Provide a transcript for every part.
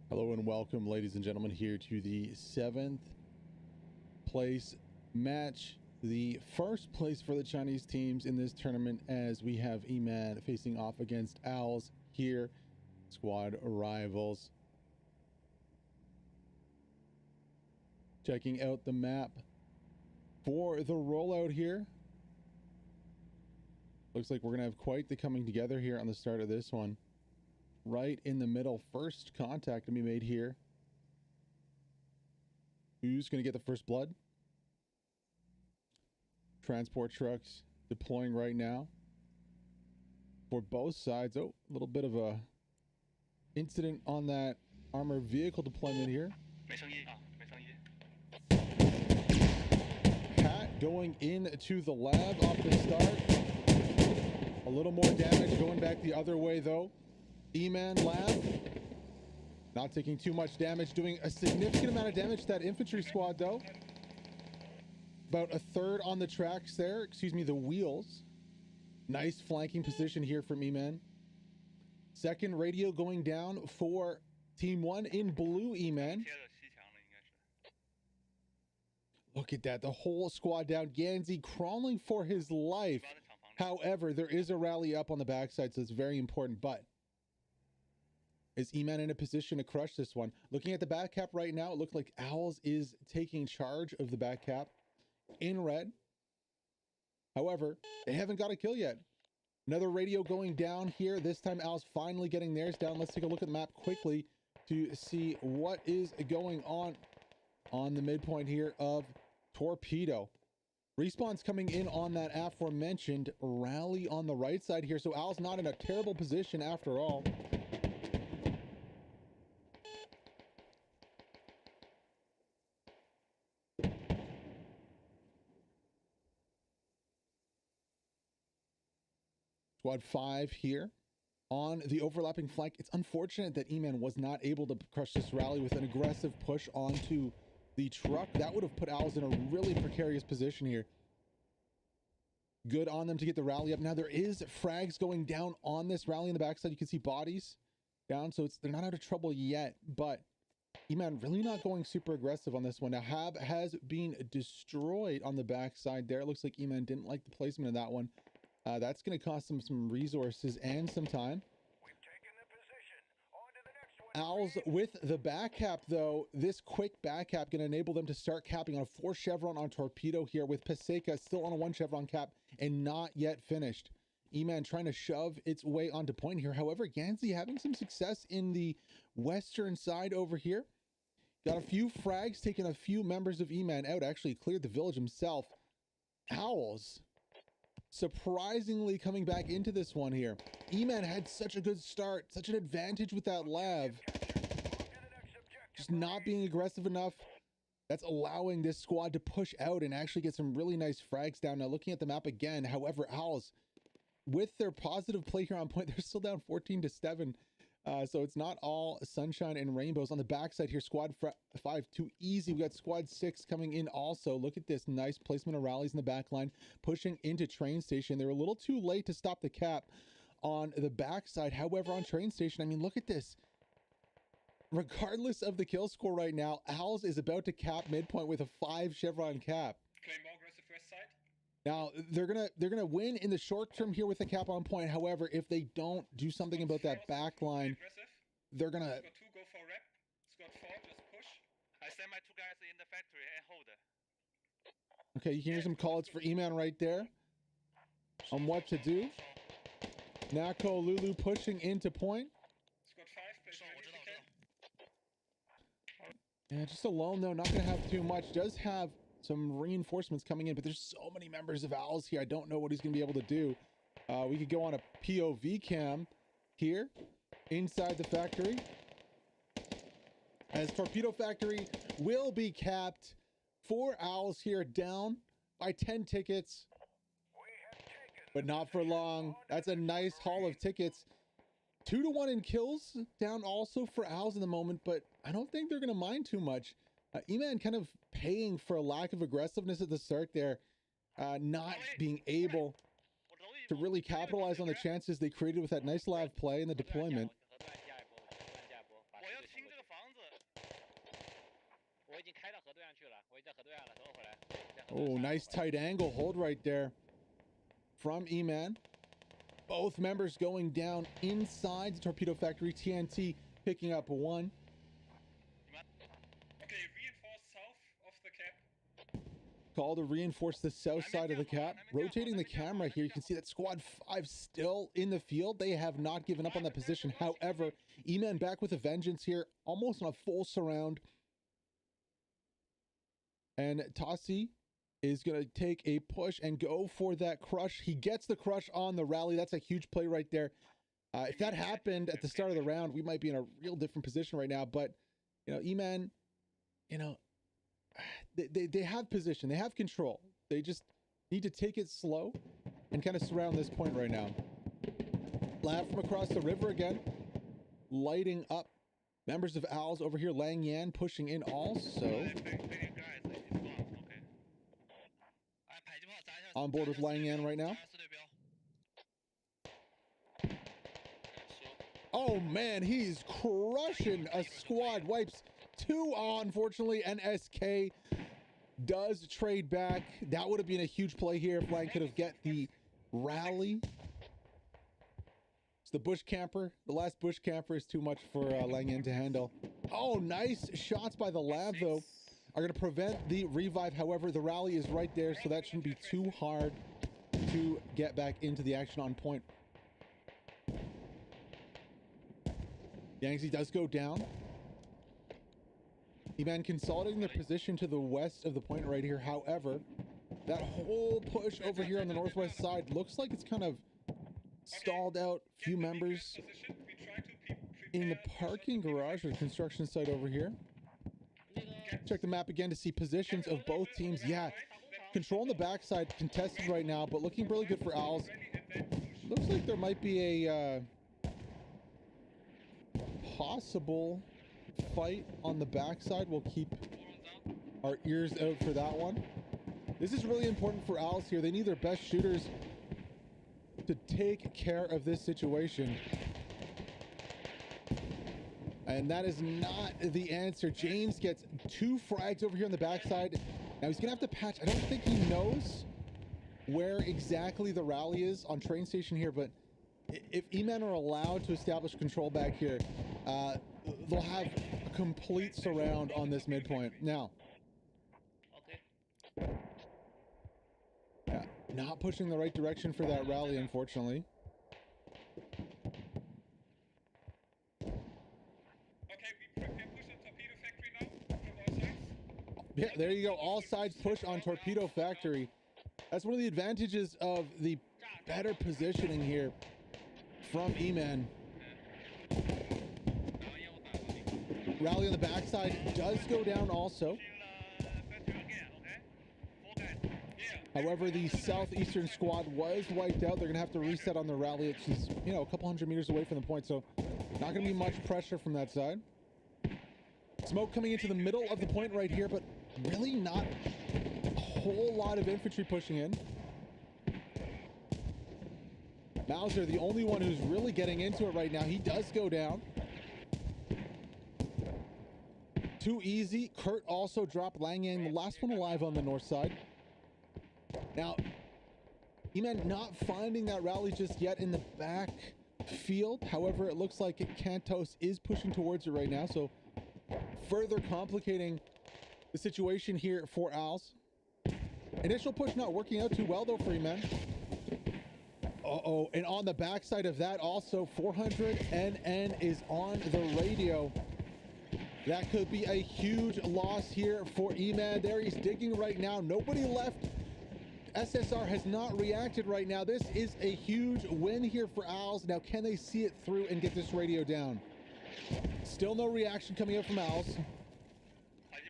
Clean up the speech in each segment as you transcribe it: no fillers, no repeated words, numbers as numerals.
Hello and welcome, ladies and gentlemen, here to the 7th place match, the first place for the Chinese teams in this tournament, as we have EMAN facing off against OWLS here, squad rivals. Checking out the map for the rollout here. Looks like we're gonna have quite the coming together here on the start of this one. Right in the middle, first contact to be made here. Who's going to get the first blood? Transport trucks deploying right now for both sides. Oh, a little bit of a incident on that armored vehicle deployment here. Pat going into the lab off the start. A little more damage going back the other way though. EMAN lab not taking too much damage, doing a significant amount of damage to that infantry squad though. About a third on the tracks there, excuse me, the wheels. Nice flanking position here from EMAN. Second radio going down for team 1 in blue EMAN. Look at that, the whole squad down. Ganzi crawling for his life. However, there is a rally up on the backside, so it's very important. But is EMAN in a position to crush this one? Looking at the back cap right now, it looks like OWLS is taking charge of the back cap in red. However, they haven't got a kill yet. Another radio going down here. This time OWLS finally getting theirs down. Let's take a look at the map quickly to see what is going on the midpoint here of Torpedo. Respawn's coming in on that aforementioned rally on the right side here. So OWLS not in a terrible position after all. Squad 5 here on the overlapping flank. It's unfortunate that EMAN was not able to crush this rally with an aggressive push onto the truck. That would have put OWLS in a really precarious position here. Good on them to get the rally up. Now there is frags going down on this rally in the backside. You can see bodies down, so they're not out of trouble yet, but EMAN really not going super aggressive on this one. Now Hab has been destroyed on the backside there. It looks like EMAN didn't like the placement of that one. That's going to cost them some resources and some time. OWLS with the back cap though. This quick back cap going to enable them to start capping on a 4 chevron on Torpedo here, with Paseka still on a 1 chevron cap and not yet finished. EMAN trying to shove its way onto point here. However, Ganzi having some success in the western side over here. Got a few frags, taking a few members of EMAN out. Actually cleared the village himself. OWLS surprisingly coming back into this one here. EMAN had such a good start, such an advantage with that lab. Just not being aggressive enough. That's allowing this squad to push out and actually get some really nice frags down. Now looking at the map again, however, OWLS with their positive play here on point, they're still down 14-7. So it's not all sunshine and rainbows on the backside here. Squad 5 too easy. We got squad 6 coming in also. Look at this nice placement of rallies in the back line, pushing into train station. They were a little too late to stop the cap on the backside. However, on train station, I mean, look at this. Regardless of the kill score right now, OWLS is about to cap midpoint with a 5 chevron cap. Claim more aggressive first side. Now they're gonna win in the short term here with the cap on point. However, if they don't do something about that back line, they're gonna. Squad 2 go for rep. Squad 4 just push. I send my 2 guys in the factory and hold. Okay, you can hear some calls for EMAN right there on what to do. Nako, Lulu pushing into point. Yeah, just alone though, not going to have too much. Does have some reinforcements coming in, but there's so many members of OWLS here. I don't know what he's going to be able to do. We could go on a POV cam here inside the factory, as Torpedo Factory will be capped for OWLS here, down by 10 tickets, but not for long. That's a nice haul of tickets. 2-1 in kills down also for OWLS in the moment, but I don't think they're going to mind too much. EMAN kind of paying for a lack of aggressiveness at the start there, not being able to really capitalize on the chances they created with that nice live play and the deployment. Oh, nice tight angle hold right there from EMAN. Both members going down inside the Torpedo Factory. TNT picking up one. Okay, reinforce south of the cap. Call to reinforce the south side of the cap. Rotating the camera here, you can see that Squad 5 still in the field. They have not given up on that position. However, EMAN back with a vengeance here, almost on a full surround. And Tassi is going to take a push and go for that crush. He gets the crush on the rally. That's a huge play right there. If that happened at the start of the round, we might be in a real different position right now. But, you know, EMAN, you know, they have position. They have control. They just need to take it slow and kind of surround this point right now. Lav from across the river again, lighting up members of OWLS over here. Lang Yan pushing in also. On board with Lang Yan right now. Oh man, he's crushing a squad. Wipes 2, unfortunately, and SK does trade back. That would have been a huge play here if Lang could have get the rally. It's the bush camper. The last bush camper is too much for Lang Yan to handle. Oh, nice shots by the Lav though are going to prevent the revive. However, the rally is right there, so that shouldn't be too hard to get back into the action on point. Yangtze does go down. EMAN consolidating their position to the west of the point right here. However, that whole push over here on the northwest side looks like it's kind of stalled out. Few members in the parking garage or construction site over here. Check the map again to see positions of both teams. Yeah, control on the backside contested right now, but looking really good for OWLS. Looks like there might be a possible fight on the backside. We'll keep our ears out for that one. This is really important for OWLS here. They need their best shooters to take care of this situation. And that is not the answer. James gets 2 frags over here on the backside. Now he's gonna have to patch. I don't think he knows where exactly the rally is on train station here, but if EMAN are allowed to establish control back here, they'll have a complete surround on this midpoint. Now, yeah, not pushing the right direction for that rally, unfortunately. Yeah, there you go. All sides push on Torpedo Factory. That's one of the advantages of the better positioning here from EMAN. Rally on the backside does go down also. However, the southeastern squad was wiped out. They're going to have to reset on the rally. It's just, you know, a couple hundred meters away from the point, so not going to be much pressure from that side. Smoke coming into the middle of the point right here, but really not a whole lot of infantry pushing in. Mauser, the only one who's really getting into it right now. He does go down. Too easy. Kurt also dropped. Lang Yang, the last one alive on the north side. Now, EMAN not finding that rally just yet in the back field. However, it looks like Kantos is pushing towards it right now, so further complicating the situation here for OWLS. Initial push not working out too well though for EMAN. Uh-oh, and on the backside of that also, 400 NN is on the radio. That could be a huge loss here for EMAN. There he's digging right now. Nobody left. SSR has not reacted right now. This is a huge win here for OWLS. Now, can they see it through and get this radio down? Still no reaction coming out from OWLS.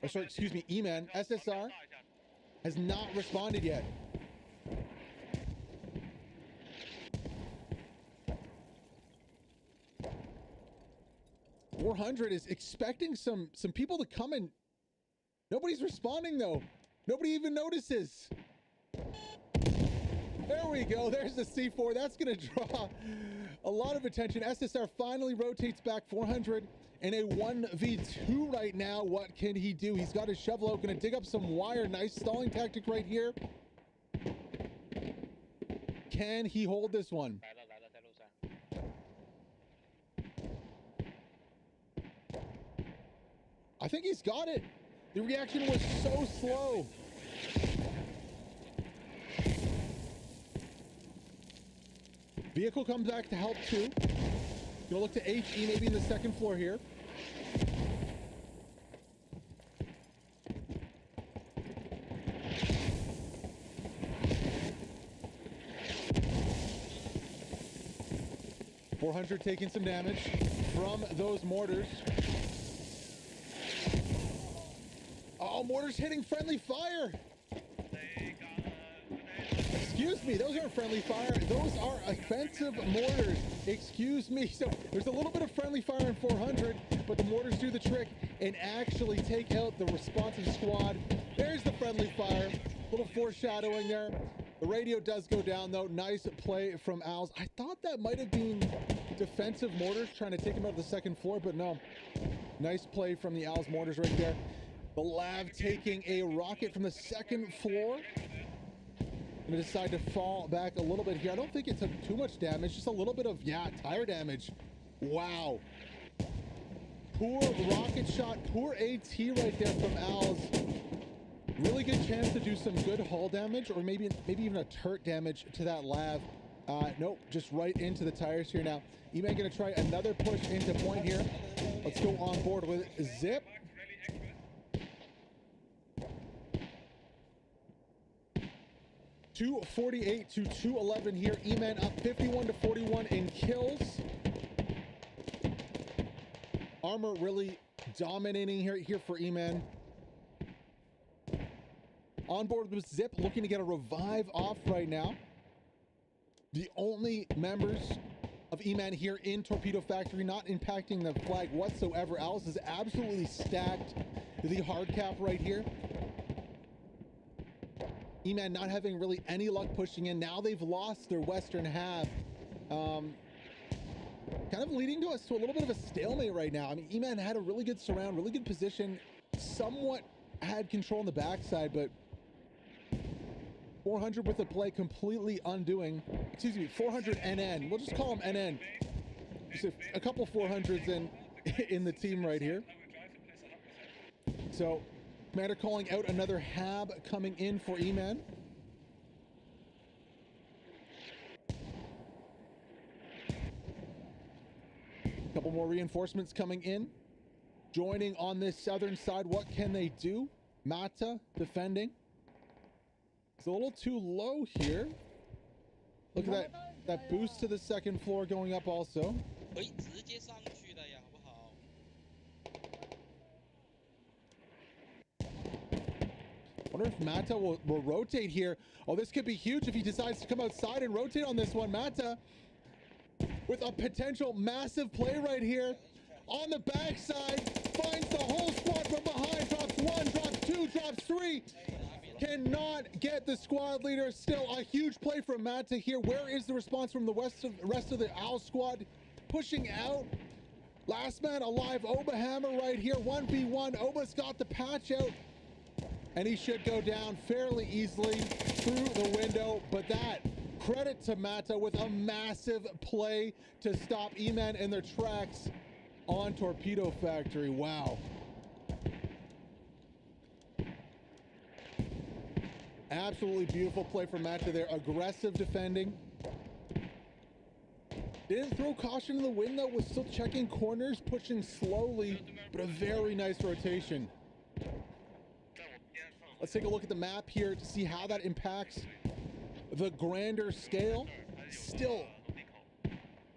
Or sorry, excuse me, EMAN. SSR has not responded yet. .400 is expecting some people to come in. Nobody's responding though. Nobody even notices. There we go. There's the C4. That's going to draw a lot of attention. SSR finally rotates back. 400 in a 1v2 right now. What can he do? He's got his shovel out. Going to dig up some wire. Nice stalling tactic right here. Can he hold this one? I think he's got it. The reaction was so slow. Vehicle comes back to help too. Gonna look to HE maybe in the second floor here. .400 taking some damage from those mortars. Oh, mortars hitting friendly fire. Excuse me, those aren't friendly fire. Those are offensive mortars. Excuse me. So there's a little bit of friendly fire in 400, but the mortars do the trick and actually take out the responsive squad. There's the friendly fire. A little foreshadowing there. The radio does go down though. Nice play from OWLS. I thought that might have been defensive mortars trying to take him out of the second floor, but no. Nice play from the OWLS mortars right there. The Lav taking a rocket from the second floor. Gonna decide to fall back a little bit here. I don't think it took too much damage, just a little bit of, yeah, tire damage. Wow. Poor rocket shot, poor AT right there from OWLS. Really good chance to do some good hull damage, or maybe even a turret damage to that Lav. Nope, just right into the tires here now. EMAN gonna try another push into point here. Let's go on board with Zip. .248 to 211 here. EMAN up 51 to 41 in kills. Armor really dominating here for EMAN. On board with Zip, looking to get a revive off right now. The only members of EMAN here in Torpedo Factory, not impacting the flag whatsoever. OWLS is absolutely stacked. The hard cap right here. EMAN not having really any luck pushing in. Now they've lost their western half. Kind of leading to us to a little bit of a stalemate right now. I mean, EMAN had a really good surround, really good position, somewhat had control on the backside, but 400 with the play completely undoing. Excuse me, 400 NN. We'll just call him NN. Just a couple 400s in the team right here. So Commander calling out another HAB coming in for EMAN. Couple more reinforcements coming in. Joining on this southern side, what can they do? Mata defending. It's a little too low here. Look at that boost to the second floor going up also. Wonder if Mata will rotate here. Oh, this could be huge if he decides to come outside and rotate on this one. Mata with a potential massive play right here. On the backside, finds the whole squad from behind. Drops one, drops two, drops three. Cannot get the squad leader. Still a huge play from Mata here. Where is the response from the rest of the OWLS squad? Pushing out. Last man alive, Obahammer right here. 1v1. Oba's got the patch out. And he should go down fairly easily through the window. But that, credit to Mata with a massive play to stop EMAN in their tracks on Torpedo Factory. Wow. Absolutely beautiful play from Matcha there. Aggressive defending. Didn't throw caution in the wind though, was still checking corners, pushing slowly, but a very nice rotation. Let's take a look at the map here to see how that impacts the grander scale. Still,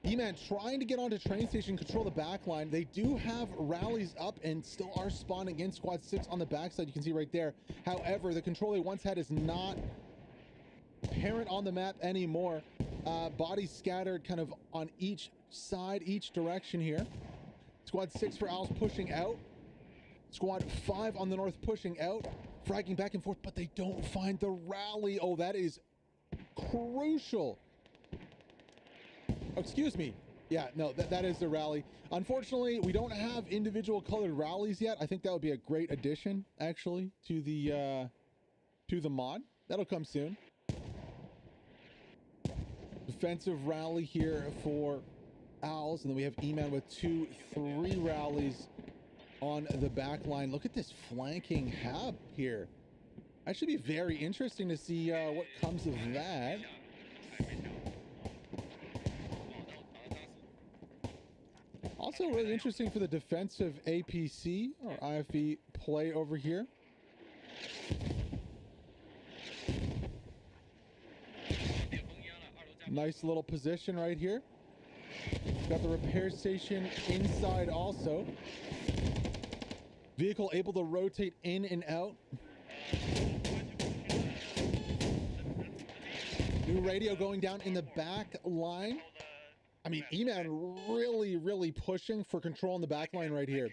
EMAN trying to get onto train station, control the back line. They do have rallies up and still are spawning in. Squad 6 on the backside, you can see right there. However, the control they once had is not apparent on the map anymore. Bodies scattered kind of on each side, each direction here. Squad 6 for OWLS pushing out. Squad 5 on the north pushing out. Fragging back and forth, but they don't find the rally. Oh, that is crucial. Excuse me. Yeah, no, that is the rally. Unfortunately, we don't have individual colored rallies yet. I think that would be a great addition, actually, to the mod. That'll come soon. Defensive rally here for OWLS, and then we have EMAN with 2, 3 rallies on the back line. Look at this flanking hab here. That should be very interesting to see what comes of that. Also really interesting for the defensive APC or IFE play over here. Nice little position right here. Got the repair station inside also. Vehicle able to rotate in and out. New radio going down in the back line. I mean, EMAN really pushing for control in the back line right here.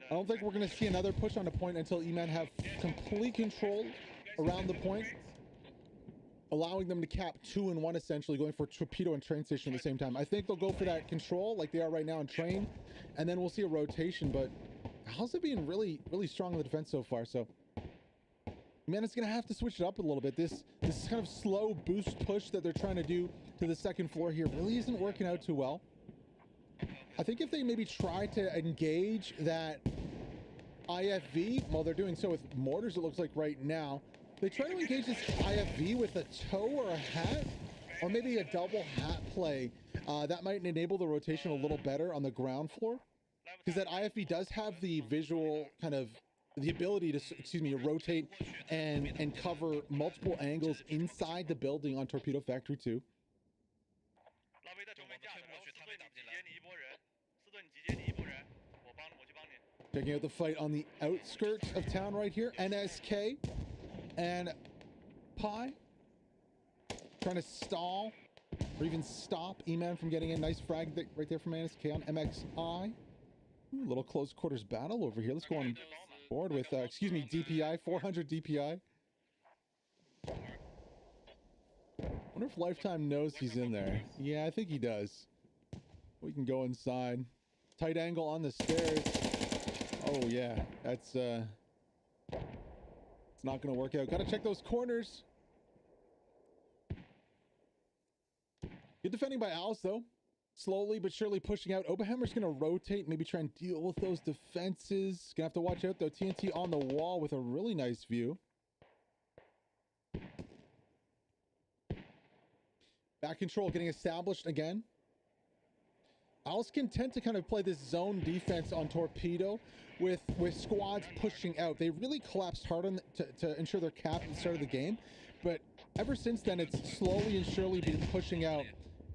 I don't think we're going to see another push on the point until EMAN have complete control around the point, allowing them to cap 2 and 1 essentially, going for torpedo and train station at the same time. I think they'll go for that control like they are right now in train, and then we'll see a rotation. But how's it being really strong in the defense so far? So man, it's gonna have to switch it up a little bit. This kind of slow boost push that they're trying to do to the second floor here really isn't working out too well. I think if they maybe try to engage that IFV, well, they're doing so with mortars, it looks like right now. They try to engage this IFV with a toe or a hat, or maybe a double hat play. That might enable the rotation a little better on the ground floor, because that IFV does have the visual kind of the ability to, rotate and cover multiple angles inside the building on Torpedo Factory 2. Checking out the fight on the outskirts of town right here. NSK and Pi trying to stall or even stop EMAN from getting in. Nice frag right there from NSK on MXI. Ooh, a little close quarters battle over here. Let's go on board with, DPI, 400 DPI. Wonder if Lifetime knows he's in there. Yeah, I think he does. We can go inside. Tight angle on the stairs. Oh yeah, that's it's not gonna work out. Gotta check those corners. Good defending by OWLS though. Slowly but surely pushing out. Oberhammer's gonna rotate, maybe try and deal with those defenses. Gonna have to watch out though. TNT on the wall with a really nice view. Back control getting established again. OWLS content to kind of play this zone defense on Torpedo with squads pushing out. They really collapsed hard on to ensure their cap at the start of the game, but ever since then it's slowly and surely been pushing out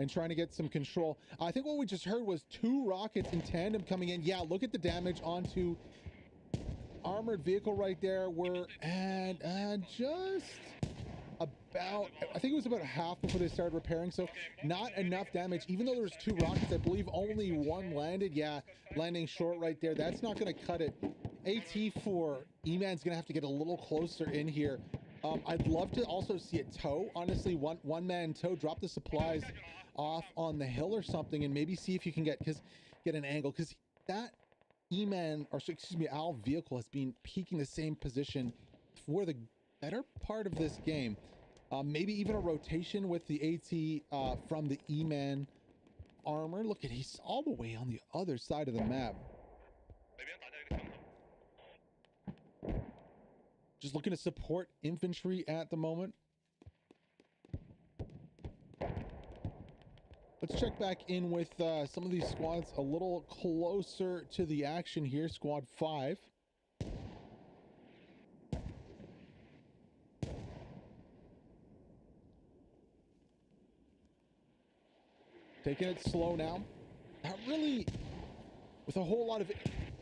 and trying to get some control. I think what we just heard was 2 rockets in tandem coming in. Yeah, look at the damage onto armored vehicle right there. We're at just about, I think it was about half before they started repairing, so not enough damage. Even though there was 2 rockets, I believe only 1 landed. Yeah, landing short right there. That's not going to cut it. AT for EMAN's going to have to get a little closer in here. I'd love to also see a tow. Honestly, one man tow, drop the supplies off on the hill or something, and maybe see if you can get an angle, because that EMAN, or excuse me, OWL vehicle has been peaking the same position for the better part of this game. Maybe even a rotation with the AT from the EMAN armor. Look at, he's all the way on the other side of the map. just looking to support infantry at the moment. Let's check back in with some of these squads a little closer to the action here. Squad 5. Taking it slow now. Not really with a whole lot of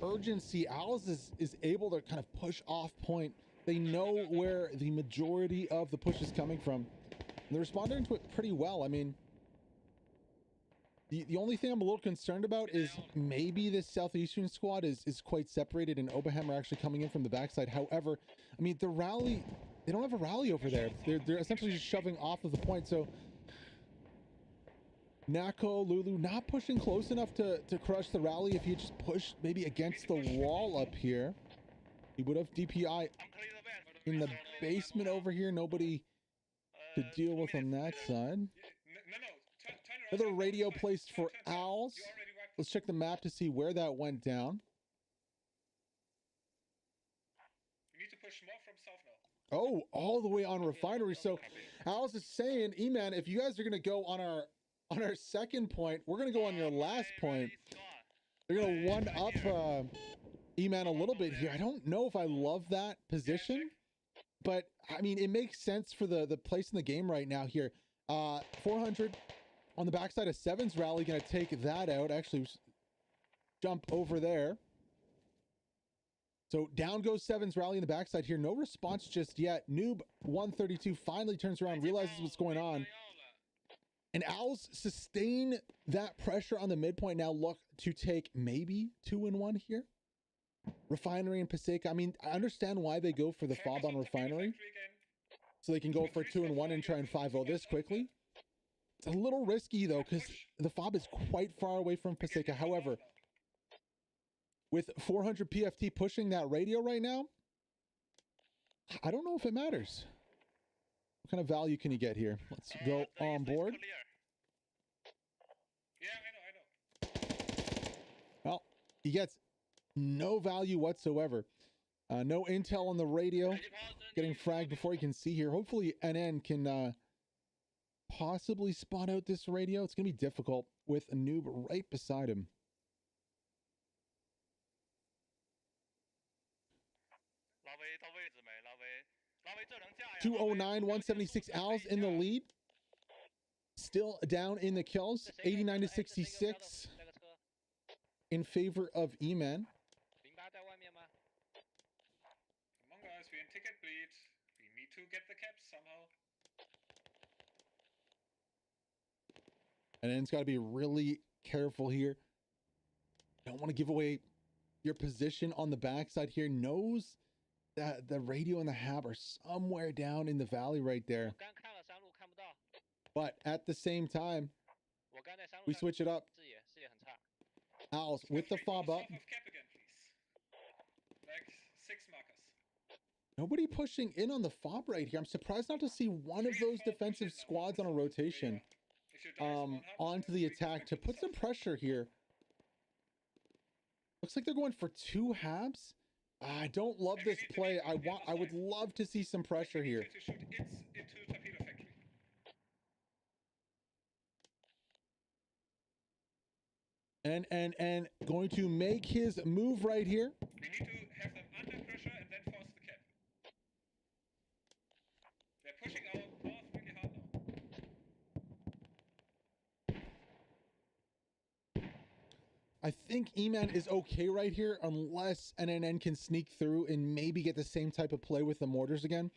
urgency. OWLS is able to kind of push off point. They know where the majority of the push is coming from. And they're responding to it pretty well. I mean, the only thing I'm a little concerned about is maybe this southeastern squad is quite separated, and Oberham are actually coming in from the backside. However, I mean, the rally, they don't have a rally over there. They're essentially just shoving off of the point. So Nako, Lulu not pushing close enough to crush the rally. If he just pushed maybe against the wall up here, he would have DPI in the basement over here. Nobody to deal with on that side. Another radio placed for OWLS. Let's check the map to see where that went down. You need to push more from south now. Oh, all the way on refinery. So OWLS is saying, EMAN, if you guys are going to go on our second point, we're going to go on your last point. They're going to one up EMAN a little bit here. I don't know if I love that position, but I mean, it makes sense for the place in the game right now here. 400 on the backside of 7's rally, going to take that out. Actually, jump over there. So down goes 7's rally in the backside here. No response just yet. Noob 132 finally turns around, realizes what's going on. And OWLS sustain that pressure on the midpoint. Now look to take maybe 2-1 here. Refinery and Paseka. I mean, I understand why they go for the fob on Refinery. So they can go for 2-1 and try and 5-0 this quickly. It's a little risky though, because the fob is quite far away from Paseka. However, with 400 PFT pushing that radio right now, I don't know if it matters. What kind of value can you get here? Let's go on board. Yeah, I know. Well, he gets no value whatsoever. No intel on the radio. Getting fragged before he can see here. Hopefully NN can possibly spot out this radio. It's going to be difficult with a noob right beside him. 209, 176 OWLS in the lead. Still down in the kills. 89 to 66 in favor of EMAN. Come on guys, we're in ticket bleed. We need to get the caps somehow. And then it's got to be really careful here. Don't want to give away your position on the backside here. Knows that the radio and the hab are somewhere down in the valley right there. But at the same time, we switch it up. OWLS with the fob up. Nobody pushing in on the fob right here. I'm surprised not to see one of those defensive squads on a rotation onto the attack to put some pressure here. Looks like they're going for 2 habs. I don't love this play. I would love to see some pressure here. And going to make his move right here. We need to have them under pressure and then force the cap. They're pushing our north really hard now. I think EMAN is okay right here unless NNN can sneak through and maybe get the same type of play with the mortars again.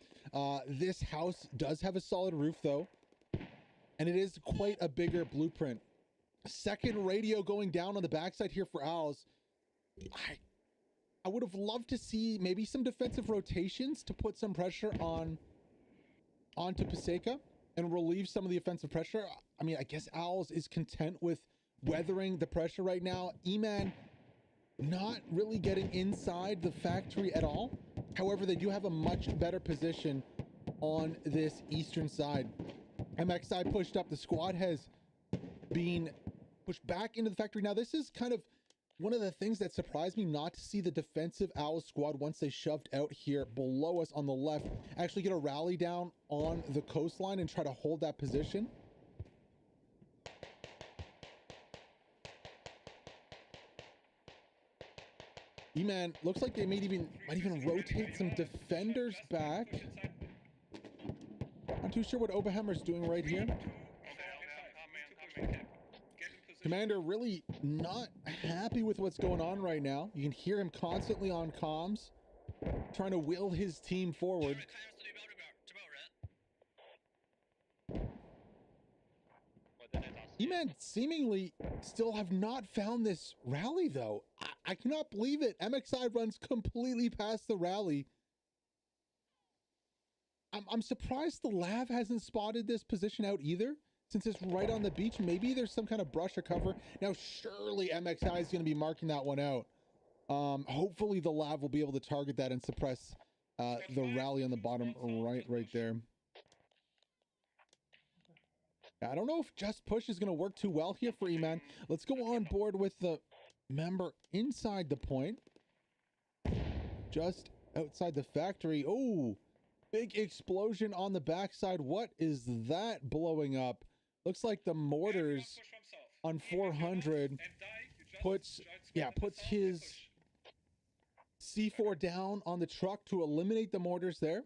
This house does have a solid roof though, and it is quite a bigger blueprint. Second radio going down on the backside here for OWLS. I would have loved to see maybe some defensive rotations to put some pressure onto Paseka and relieve some of the offensive pressure. I mean, I guess OWLS is content with weathering the pressure right now. EMAN not really getting inside the factory at all. However, they do have a much better position on this eastern side. MXI pushed up. The squad has been pushed back into the factory. Now, this is kind of one of the things that surprised me not to see the defensive OWLS squad, once they shoved out here below us on the left, actually get a rally down on the coastline and try to hold that position. EMAN looks like they might even rotate some defenders back. Not too sure what Oberhammer's doing right here. Commander really not happy with what's going on right now. You can hear him constantly on comms, trying to will his team forward. EMAN seemingly still have not found this rally, though. I cannot believe it. MXI runs completely past the rally. I'm surprised the Lav hasn't spotted this position out either, since it's right on the beach. Maybe there's some kind of brush or cover. Now, surely MXI is going to be marking that one out. Hopefully the Lav will be able to target that and suppress the rally on the bottom right there. I don't know if just push is going to work too well here for EMAN. Let's go on board with the member inside the point, just outside the factory. Oh, big explosion on the backside. What is that blowing up? Looks like the mortars on 400 puts his C4 down on the truck to eliminate the mortars there.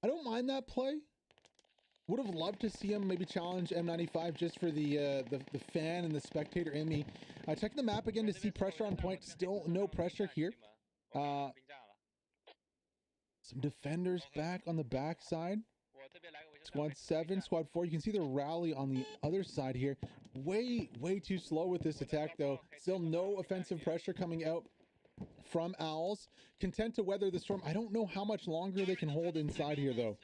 I don't mind that play. Would have loved to see him maybe challenge M95 just for the fan and the spectator in me. Checking the map again to see pressure on point. Still no pressure here. Some defenders back on the backside. Squad 7, Squad 4. You can see the rally on the other side here. Way too slow with this attack, though. Still no offensive pressure coming out from OWLS. Content to weather the storm. I don't know how much longer they can hold inside here, though.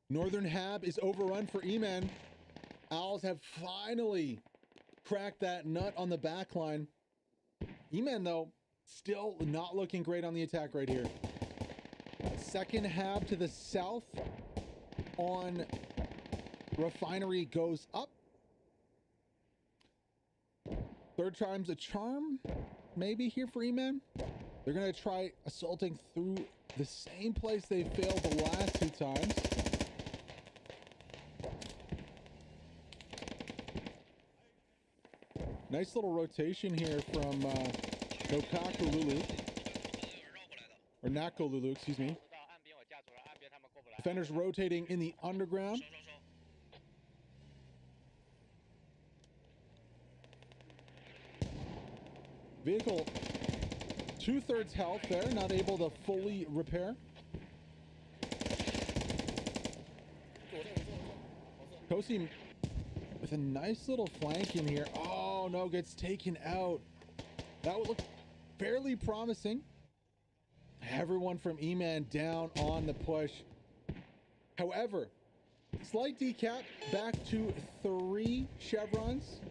Northern Hab is overrun for EMAN. OWLS have finally cracked that nut on the back line. EMAN, though, still not looking great on the attack right here. Second Hab to the south on Refinery goes up. Third time's a charm, maybe, here for EMAN. They're going to try assaulting through the same place they failed the last two times. Nice little rotation here from Nokakululu, or Nakolulu, excuse me. Defenders rotating in the underground. Vehicle 2/3 health there, not able to fully repair. Kosi with a nice little flank in here. Oh no, gets taken out. That would look fairly promising. Everyone from EMAN down on the push. However, slight decap back to 3 chevrons.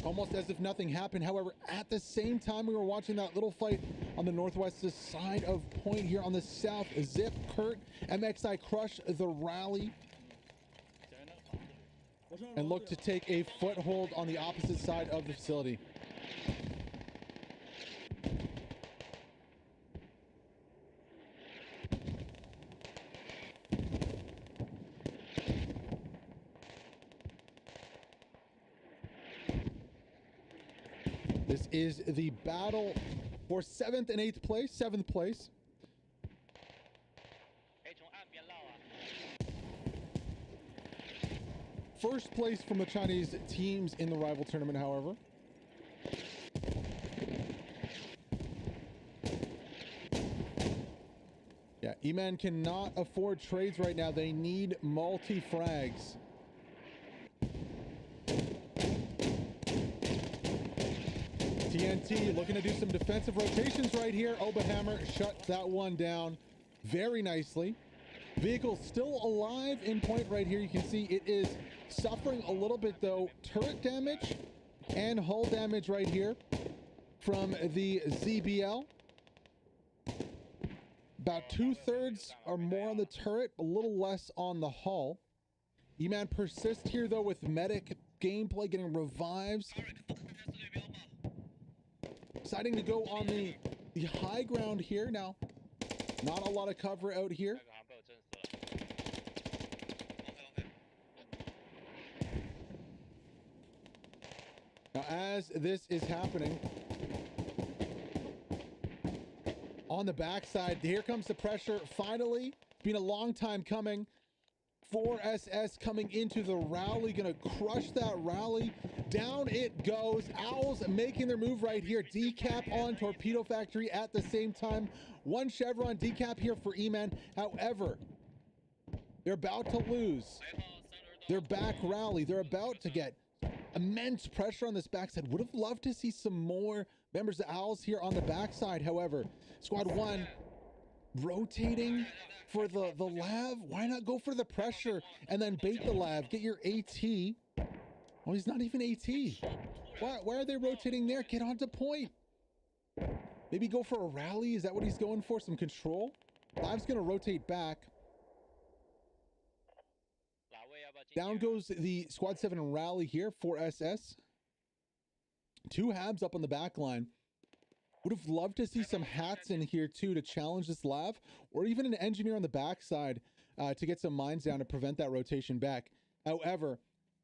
Almost as if nothing happened. However, at the same time we were watching that little fight on the northwest side of point here on the south. Zip, Kurt, MXI crush the rally and look to take a foothold on the opposite side of the facility. This is the battle for 7th and 8th place. 7th place. First place from the Chinese teams in the rival tournament, however. Yeah, EMAN cannot afford trades right now. They need multi-frags. TNT looking to do some defensive rotations right here. Oberhammer shuts that one down very nicely. Vehicle still alive in point right here. You can see it is suffering a little bit, though. Turret damage and hull damage right here from the ZBL. About 2/3 or more on the turret, a little less on the hull. EMAN persists here though with medic gameplay, getting revives. Deciding to go on the high ground here now. Not a lot of cover out here. Now, as this is happening, on the backside, here comes the pressure. Finally, it's been a long time coming. 4SS coming into the rally, gonna crush that rally. Down it goes. OWLS making their move right here. Decap on Torpedo Factory at the same time. One chevron decap here for EMAN. However, they're about to lose their back rally. They're about to get immense pressure on this backside. Would have loved to see some more members of OWLS here on the backside. However, Squad 1 rotating for the lav. Why not go for the pressure and then bait the lav? Get your AT. Oh, he's not even AT. Why are they rotating there? Get onto point. Maybe go for a rally. Is that what he's going for? Some control? Lav's going to rotate back. Down goes the Squad 7 rally here for SS. 2 habs up on the back line. Would have loved to see some hats in here too to challenge this lav, or even an engineer on the backside to get some mines down to prevent that rotation back. However,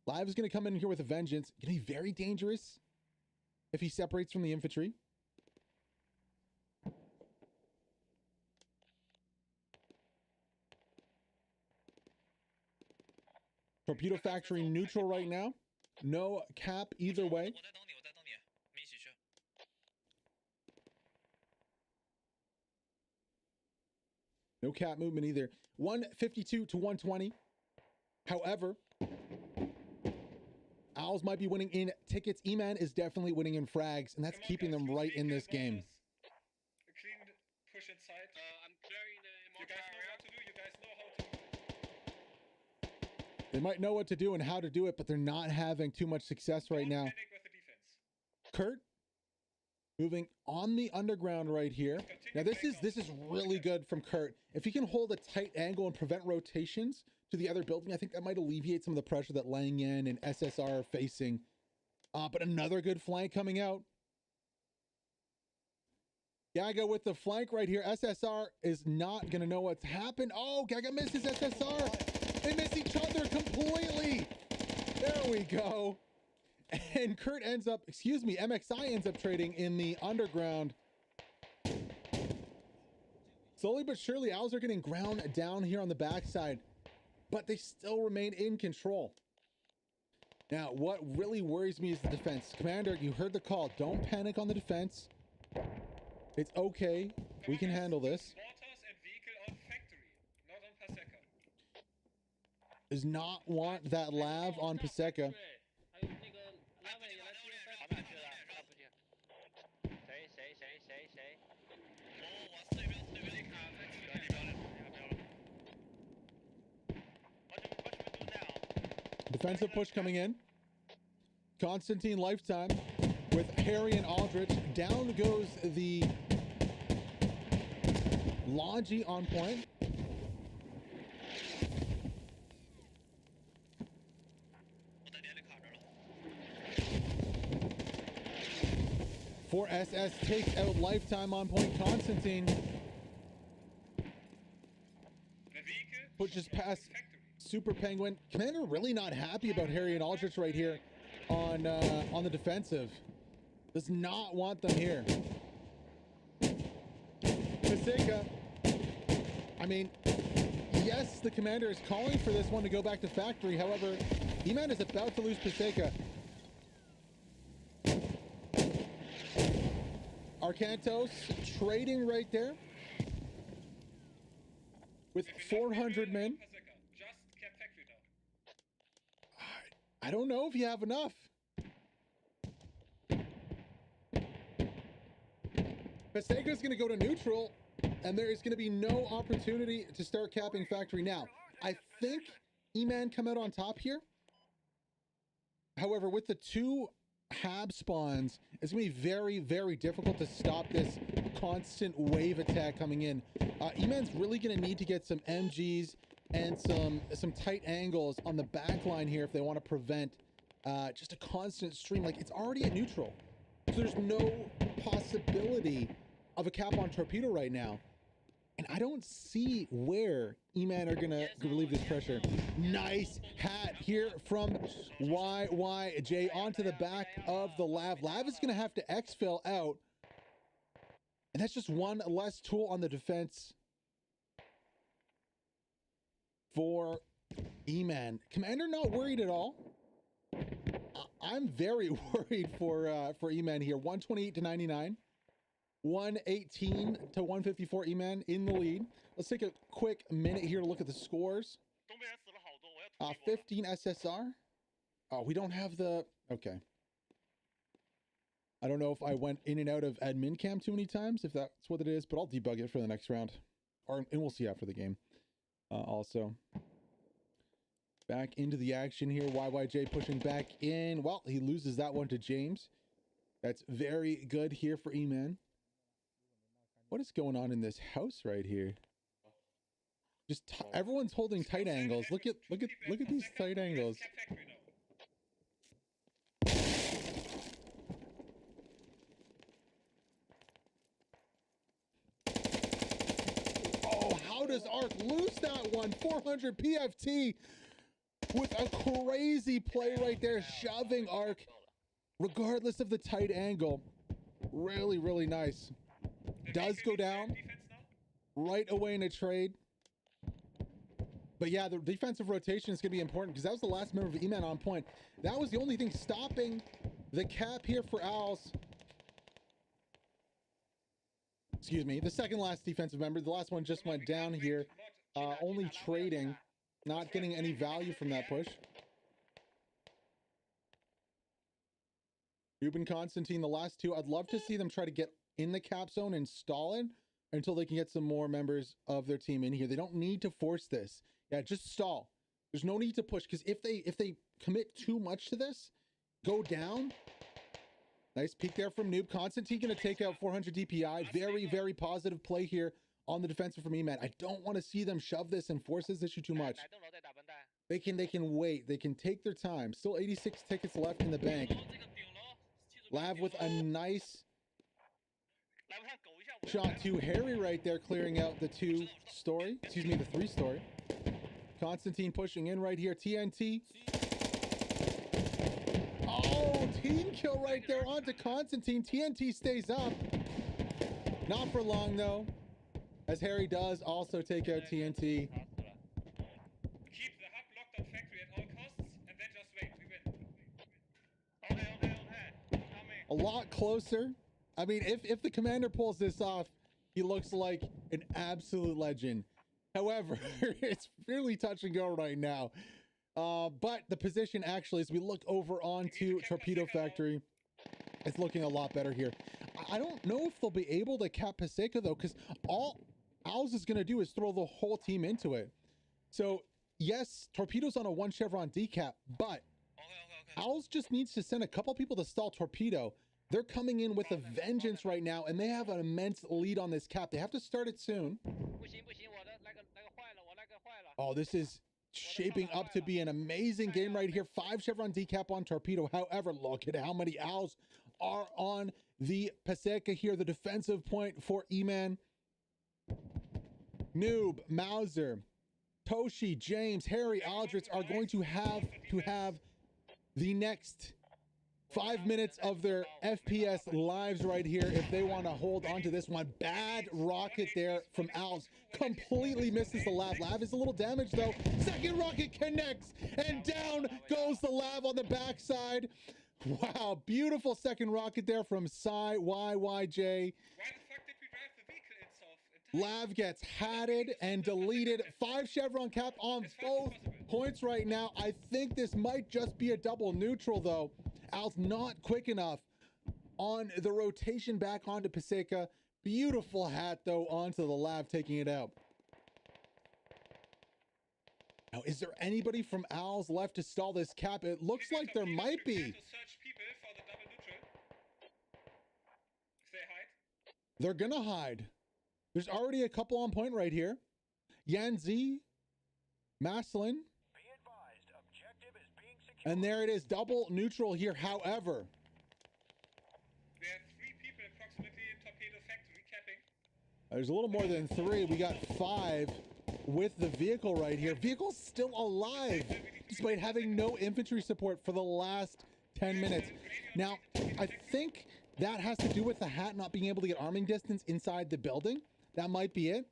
Lav is going to come in here with a vengeance. Going to be very dangerous if he separates from the infantry. Torpedo Factory neutral right now. No cap either way. No cap movement either. 152 to 120. However, OWLS might be winning in tickets. EMAN is definitely winning in frags, and that's keeping them right in this game. A clean push inside. I'm clearing the you guys know what to do. You guys know how to. They might know what to do and how to do it, but they're not having too much success right now. Panic with the defense. Kurt moving on the underground right here. Now this is really good from Kurt. If he can hold a tight angle and prevent rotations to the other building, I think that might alleviate some of the pressure that Lang Yen and SSR are facing. But another good flank coming out. Gaga with the flank right here. SSR is not going to know what's happened. Oh, Gaga misses SSR. They miss each other completely. There we go. And Kurt ends up, MXI ends up trading in the underground. Slowly but surely, OWLS are getting ground down here on the backside, but they still remain in control. Now, what really worries me is the defense. Commander, you heard the call. Don't panic on the defense. It's okay. We can handle this. Mortars and vehicle on factory, not on Berserkr. Does not want that lav on Berserkr. Defensive push coming in. Constantine Lifetime with Harry and Aldrich. Down goes the Logi on point. For SS takes out Lifetime on point. Constantine pushes past Super Penguin. Commander really not happy about Harry and Aldrich right here on the defensive. Does not want them here. Berserkr, I mean, yes, the commander is calling for this one to go back to factory. However, EMAN is about to lose Berserkr. Arcantos trading right there with 400 men. I don't know if you have enough. Berserkr is going to go to neutral, and there is going to be no opportunity to start capping factory now. I think EMAN come out on top here. However, with the 2 hab spawns, it's going to be very, very difficult to stop this constant wave attack coming in. EMAN's really going to need to get some MGs and some tight angles on the back line here if they want to prevent just a constant stream. Like, it's already at neutral, so there's no possibility of a cap on Torpedo right now. And I don't see where EMAN are going to relieve this pressure. Nice hat here from YYJ onto the back of the Lav. Lav is going to have to exfil out. And that's just one less tool on the defense for EMAN. Commander not worried at all. I'm very worried for EMAN here. 128 to 99. 118 to 154, EMAN in the lead. Let's take a quick minute here to look at the scores. 15 SSR. Oh, we don't have the... Okay. I don't know if I went in and out of admin cam too many times, if that's what it is, but I'll debug it for the next round. And we'll see after the game. Also, back into the action here. YYJ pushing back in. Well, he loses that one to James. That's very good here for EMAN. What is going on in this house right here? Just everyone's holding tight angles. Look at these tight angles. Oh, how does Arc lose that one? 400 PFT with a crazy play right there, shoving Arc regardless of the tight angle. Really, really nice. Does go down right away in a trade. But yeah, the defensive rotation is going to be important because that was the last member of EMAN on point. That was the only thing stopping the cap here for OWLS. Excuse me, the second last defensive member. The last one just went down here. Only trading, not getting any value from that push. Ruben Constantine, the last two. I'd love to see them try to get in the cap zone and stall it until they can get some more members of their team in here. They don't need to force this. Yeah, just stall. There's no need to push, because if they commit too much to this, go down. Nice peek there from Noob. Constantine going to take out 400 DPI. Very, very positive play here on the defensive from EMAN. I don't want to see them shove this and force this issue too much. They can wait. They can take their time. Still 86 tickets left in the bank. Lav with a nice shot to Harry right there, clearing out the 2-story. Excuse me, the 3-story. Constantine pushing in right here. TNT. Oh, team kill right there onto Constantine. TNT stays up. Not for long, though, as Harry does also take out TNT. Keep the hub locked on factory at all costs, and then just wait. We win. Okay. A lot closer. I mean, if the commander pulls this off, he looks like an absolute legend. However, it's really touch and go right now. But the position actually, as we look over onto Torpedo Factory, it's looking a lot better here. I don't know if they'll be able to cap Paseka, though, because all OWLS is going to do is throw the whole team into it. So, yes, Torpedo's on a 1 chevron decap, but OWLS just needs to send a couple people to stall Torpedo. They're coming in with a vengeance right now, and they have an immense lead on this cap. They have to start it soon. Oh, this is shaping up to be an amazing game right here. 5 chevron decap on Torpedo. However, look at how many OWLS are on the Paseka here. The defensive point for EMAN. Noob, Mauser, Toshi, James, Harry, Aldrich are going to have the next 5 minutes of their FPS lives right here if they want to hold on to this one. Bad rocket there from OWLS. Completely misses the Lav. Lav is a little damaged, though. Second rocket connects, and down goes the Lav on the backside. Wow, beautiful second rocket there from Psy YYJ. Why the fuck did we drive the vehicle in Lav gets hatted and deleted. 5 chevron cap on both points right now. I think this might just be a double neutral, though. OWLS not quick enough on the rotation back onto Paseka. Beautiful hat, though, onto the Lav, taking it out. Now, is there anybody from OWLS left to stall this cap? It looks like there might be. They're gonna hide. There's already a couple on point right here. Yanzi, Maslin, and there it is, double neutral here. However, there are 3 people approximately in Torpedo Factory capping. there's a little more than 3. We got 5 with the vehicle right here. Vehicle's still alive despite having no infantry support for the last 10 minutes. Now, I think that has to do with the hat not being able to get arming distance inside the building. That might be it.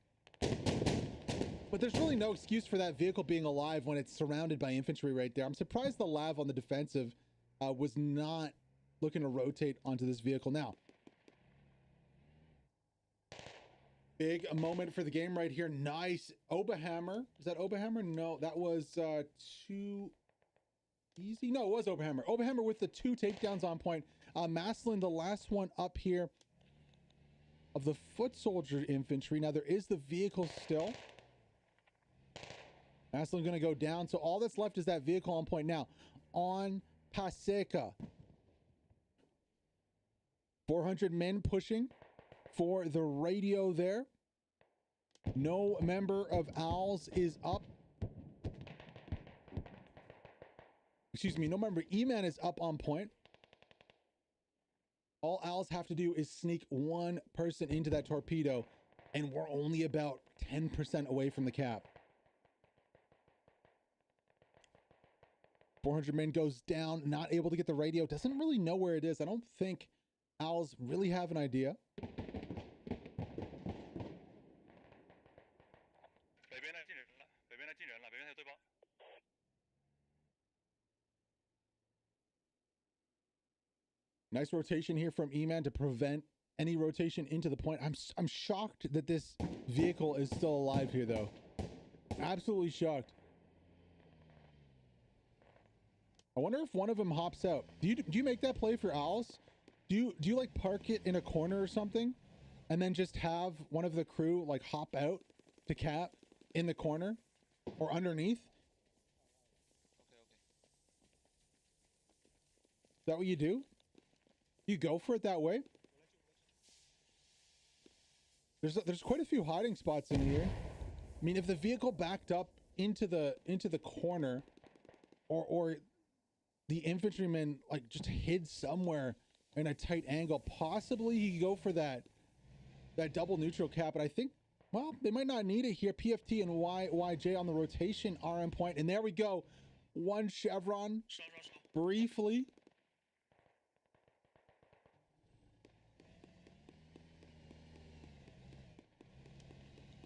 But there's really no excuse for that vehicle being alive when it's surrounded by infantry right there. I'm surprised the Lav on the defensive was not looking to rotate onto this vehicle now. Big moment for the game right here. Nice Oberhammer. Is that Oberhammer? No, that was too easy. No, it was Oberhammer. Oberhammer with the 2 takedowns on point. Maslin, the last one up here of the foot soldier infantry. Now there is the vehicle still. Maslin going to go down. So all that's left is that vehicle on point now. On Paseka. 400 men pushing for the radio there. No member of OWLS is up. Excuse me, no member EMAN is up on point. All OWLS have to do is sneak 1 person into that torpedo, and we're only about 10% away from the cap. 400 men goes down, not able to get the radio. Doesn't really know where it is. I don't think OWLS really have an idea. Nice rotation here from EMAN to prevent any rotation into the point. I'm shocked that this vehicle is still alive here, though. Absolutely shocked. I wonder if one of them hops out. Do you make that play for OWLS? Do you like park it in a corner or something, and then just have one of the crew like hop out to cap in the corner or underneath? Is that what you do? You go for it that way? There's quite a few hiding spots in here. I mean, if the vehicle backed up into the corner, or the infantryman like just hid somewhere in a tight angle, possibly he could go for that double neutral cap. But I think, well, they might not need it here. PFT and YJ on the rotation are on point, and there we go. 1 chevron briefly.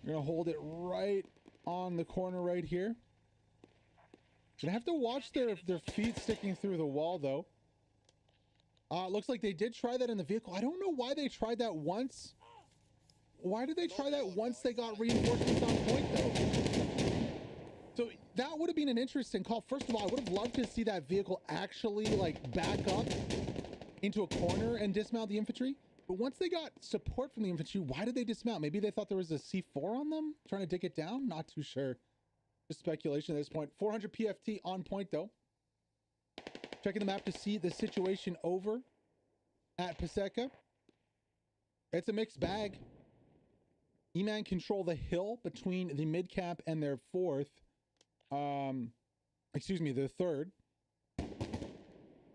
You're gonna hold it right on the corner right here. Gonna have to watch their feet sticking through the wall though. Looks like they did try that in the vehicle. I don't know why they tried that once. Why did they try that once they got reinforcements on point though? So that would have been an interesting call. First of all, I would have loved to see that vehicle actually like back up into a corner and dismount the infantry. But once they got support from the infantry, why did they dismount? Maybe they thought there was a C4 on them trying to dig it down? Not too sure. Just speculation at this point. 400 PFT on point though. Checking the map to see the situation over at Paseka. It's a mixed bag. EMAN control the hill between the mid cap and their their third.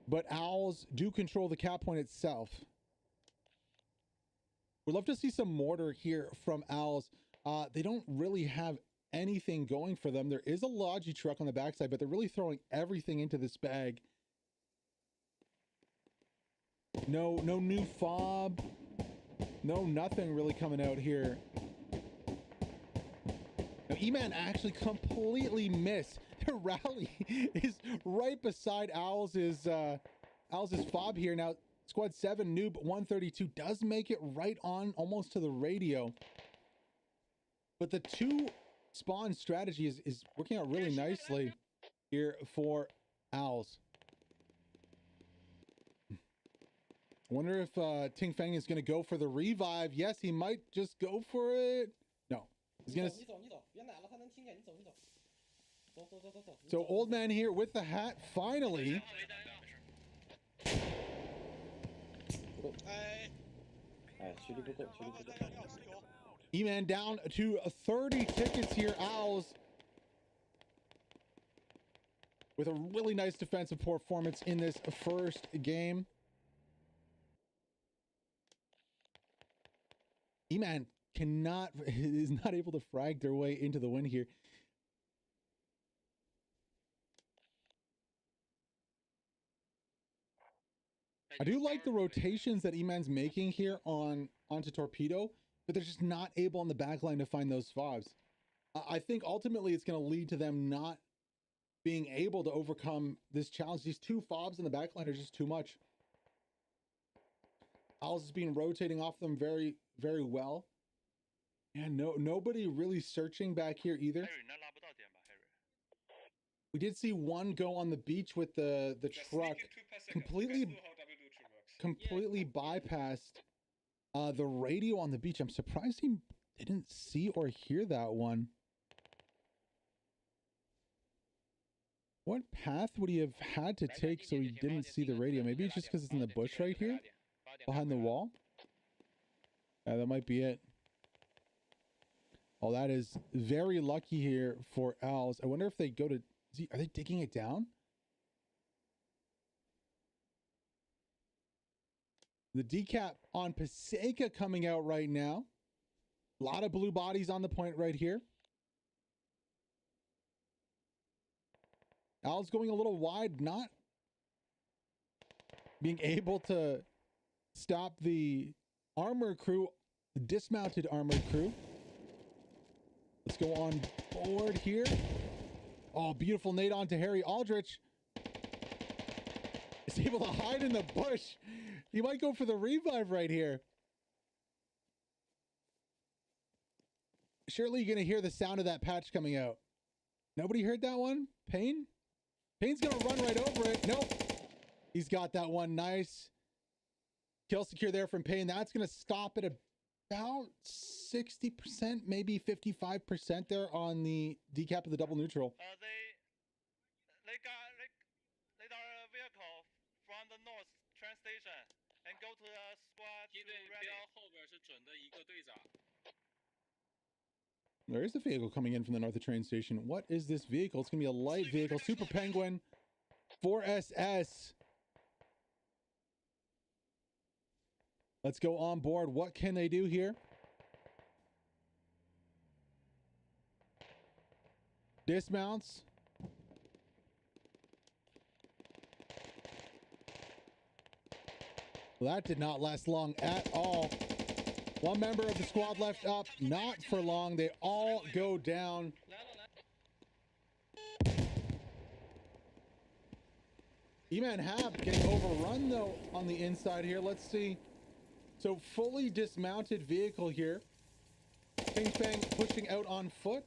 But OWLS do control the cap point itself. We'd love to see some mortar here from OWLS. They don't really have anything going for them. There is a Logi truck on the backside, but they're really throwing everything into this bag. No new fob. No nothing really coming out here. Now, EMAN actually completely missed. Their rally is right beside OWLS's fob here. Now, Squad 7 Noob 132 does make it right on almost to the radio. But the 2 spawn strategy is working out really nicely here for OWLS. I wonder if Ting Feng is going to go for the revive. Yes, he might just go for it. No. He's going to... So old man here with the hat, finally. EMAN down to 30 tickets here. OWLS with a really nice defensive performance in this first game. EMAN is not able to frag their way into the win here. I do like the rotations that EMAN's making here onto Torpedo, but they're just not able on the backline to find those fobs. I think ultimately it's going to lead to them not being able to overcome this challenge. These two fobs in the backline are just too much. OWLS has been rotating off them very, very well. And nobody really searching back here either. We did see one go on the beach with the truck, completely bypassed the radio on the beach. I'm surprised he didn't see or hear that one. What path would he have had to take so he didn't see the radio? Maybe it's just because it's in the bush right here behind the wall. Yeah, that might be it. Oh, that is very lucky here for OWLS. I wonder if they go to... Are they digging it down? The decap on Preamble coming out right now. A lot of blue bodies on the point right here. OWLS going a little wide, not being able to stop the armor crew, the dismounted armored crew. Let's go on board here. Oh, beautiful nade onto Harry Aldrich. Is able to hide in the bush. He might go for the revive right here. Surely you're going to hear the sound of that patch coming out. Nobody heard that one? Payne? Payne's going to run right over it. Nope. He's got that one. Nice. Kill secure there from Payne. That's going to stop at about 60%, maybe 55% there on the decap of the double neutral. They got a vehicle from the north train station and go to the squad to ready. There is a vehicle coming in from the north of train station. What is this vehicle? It's going to be a light vehicle. Super Penguin 4SS. Let's go on board. What can they do here? Dismounts. Well, that did not last long at all. One member of the squad left up, not for long. They all go down. EMAN Hab getting overrun though on the inside here. Let's see. So fully dismounted vehicle here. King Fang pushing out on foot.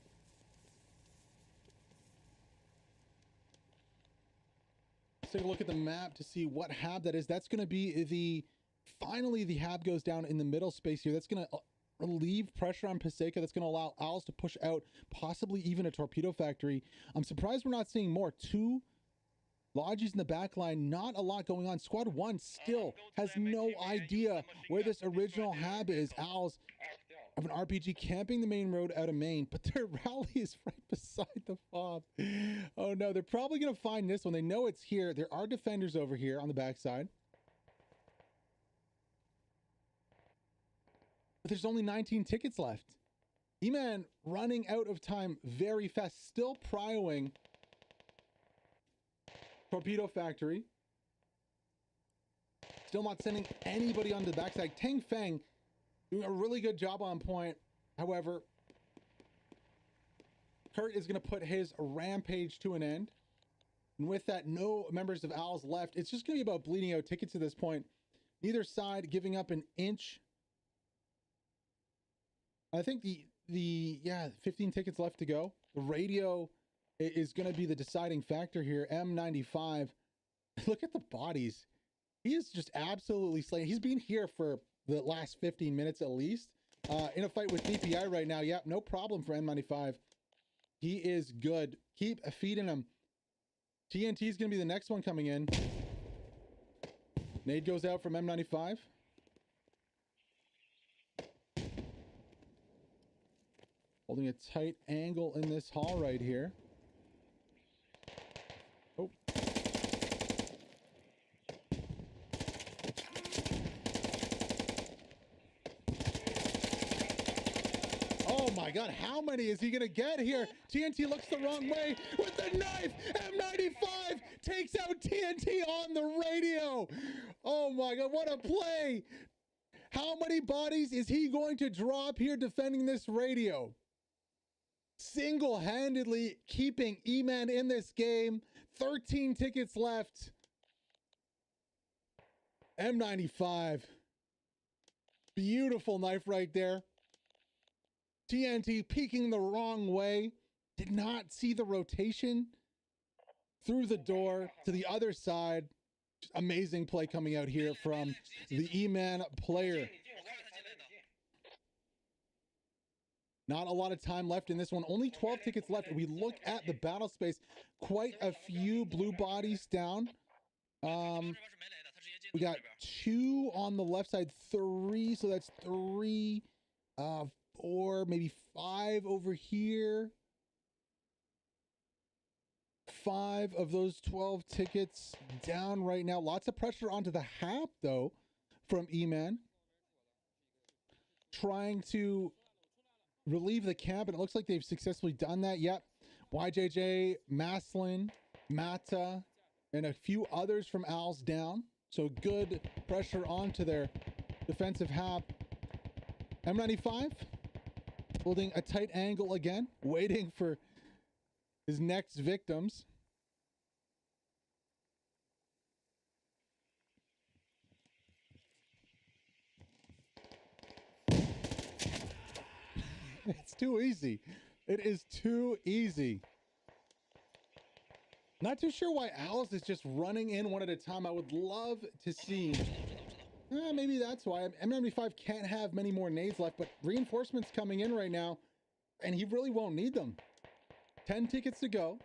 Let's take a look at the map to see what Hab that is. That's going to be the... Finally, the Hab goes down in the middle space here. That's going to relieve pressure on Preamble. That's going to allow OWLS to push out possibly even a torpedo factory. I'm surprised we're not seeing more. Two Lodges in the back line, not a lot going on. Squad 1 still has no idea where this original Hab is. OWLS have an RPG camping the main road out of Maine, but their rally is right beside the fob. Oh no, they're probably going to find this one. They know it's here. There are defenders over here on the backside. But there's only 19 tickets left. EMAN running out of time very fast, still prioing Torpedo Factory. Still not sending anybody on the backside. Tang Feng doing a really good job on point. However, Kurt is going to put his rampage to an end. And with that, no members of OWLS left. It's just going to be about bleeding out tickets at this point. Neither side giving up an inch. I think the 15 tickets left to go. The radio is going to be the deciding factor here. M95. Look at the bodies. He is just absolutely slaying. He's been here for the last 15 minutes at least. In a fight with DPI right now. Yep, no problem for M95. He is good. Keep feeding him. TNT is going to be the next one coming in. Nade goes out from M95. Holding a tight angle in this hall right here. Oh. Oh my God, how many is he gonna get here? TNT looks the wrong way with the knife. M95 takes out TNT on the radio. Oh my God, what a play. How many bodies is he going to drop here defending this radio? Single-handedly keeping EMAN in this game. 13 tickets left. M95. Beautiful knife right there. TNT peeking the wrong way. Did not see the rotation through the door to the other side. Just amazing play coming out here from the EMAN player. Not a lot of time left in this one. Only 12 tickets left. We look at the battle space. Quite a few blue bodies down. We got 2 on the left side, 3. So that's 3, 4, maybe 5 over here. 5 of those 12 tickets down right now. Lots of pressure onto the HAP though from EMAN. Trying to relieve the camp, and it looks like they've successfully done that. Yep. YJJ, Maslin, Mata, and a few others from OWLS down. So good pressure onto their defensive HAP. M95 holding a tight angle again, waiting for his next victims. It's too easy. It is too easy. Not too sure why OWLS is just running in one at a time. I would love to see. Maybe that's why. M95 can't have many more nades left, but reinforcements coming in right now, and he really won't need them. 10 tickets to go.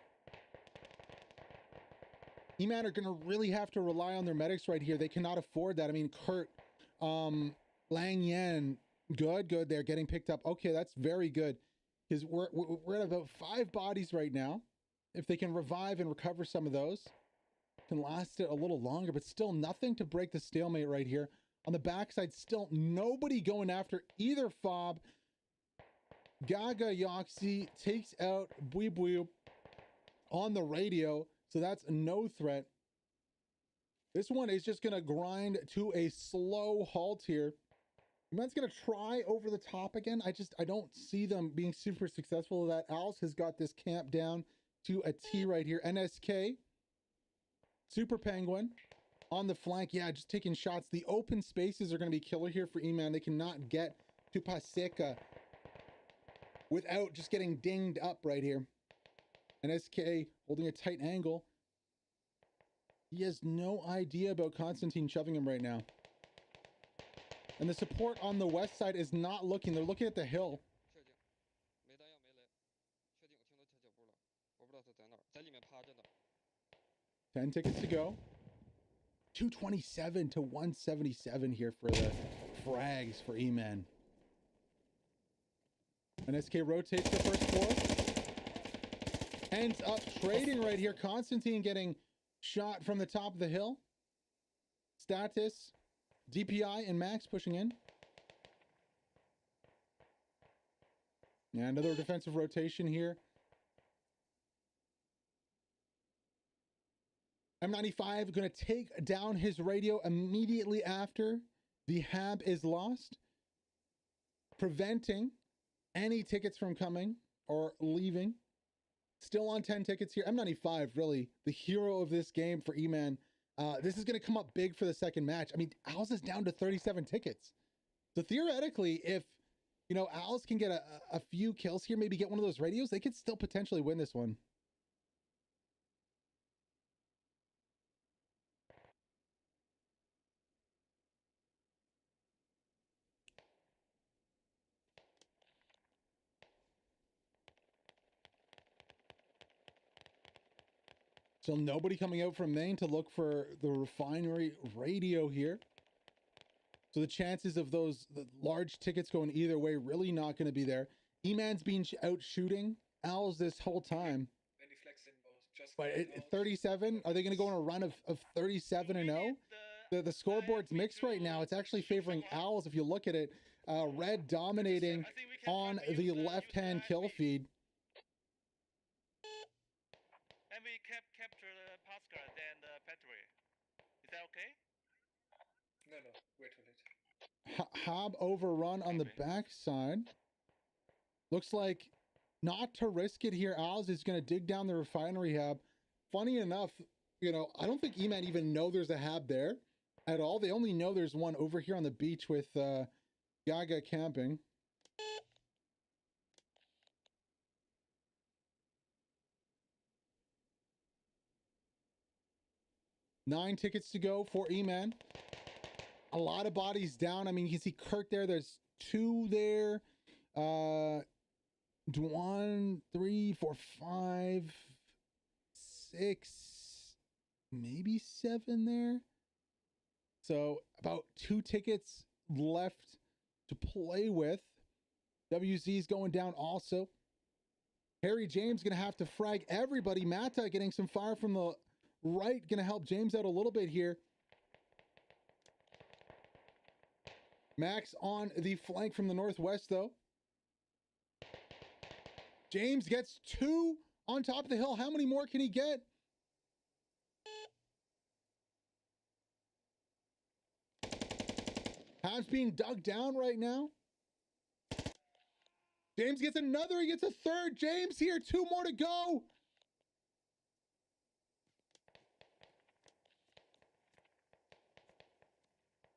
EMAN are going to really have to rely on their medics right here. They cannot afford that. I mean, Kurt, Lang Yan, good. They're getting picked up. Okay, that's very good because we're at about 5 bodies right now. If they can revive and recover some of those, can last it a little longer, but still nothing to break the stalemate right here. On the backside, still nobody going after either fob. Gaga Yoxi takes out Buibu on the radio, so that's no threat. This one is just going to grind to a slow halt here. EMAN's going to try over the top again. I don't see them being super successful at that. OWLS has got this camp down to a T right here. NSK, Super Penguin on the flank. Yeah, just taking shots. The open spaces are going to be killer here for EMAN. They cannot get to Paseka without just getting dinged up right here. NSK holding a tight angle. He has no idea about Constantine shoving him right now. And the support on the west side is not looking. They're looking at the hill. 10 tickets to go. 227 to 177 here for the frags for EMAN. NSK rotates the first floor. Ends up trading right here. Constantine getting shot from the top of the hill. Status, DPI, and Max pushing in. Yeah, another defensive rotation here. M95 going to take down his radio immediately after the HAB is lost, preventing any tickets from coming or leaving. Still on 10 tickets here. M95, really the hero of this game for EMAN. This is going to come up big for the second match. I mean, OWLS is down to 37 tickets. So theoretically, if, you know, OWLS can get a few kills here, maybe get one of those radios, they could still potentially win this one. So nobody coming out from main to look for the refinery radio here. So the chances of the large tickets going either way really not going to be there. E-Man's been out shooting OWLS this whole time. But at 37, are they going to go on a run of 37 and 0? The scoreboard's mixed right now. It's actually favoring OWLS if you look at it. Red dominating on the left-hand kill feed. And we capture the Pascal and the Petri. Is that okay? No, wait a minute. Hob overrun on the backside. Looks like not to risk it here. OWLS is going to dig down the refinery hab. Funny enough, you know, I don't think EMAN even know there's a hab there at all. They only know there's one over here on the beach with Gaga camping. Nine tickets to go for EMAN. A lot of bodies down. I mean, you can see Kurt there. There's two there. 1, 3, 4, 5, 6, maybe 7 there. So about 2 tickets left to play with. WZ is going down also. Harry James going to have to frag everybody. Mata getting some fire from the right. Going to help James out a little bit here. Max on the flank from the northwest though. James gets 2 on top of the hill. How many more can he get? Hab's being dug down right now. James gets another. He gets a third. James here. 2 more to go.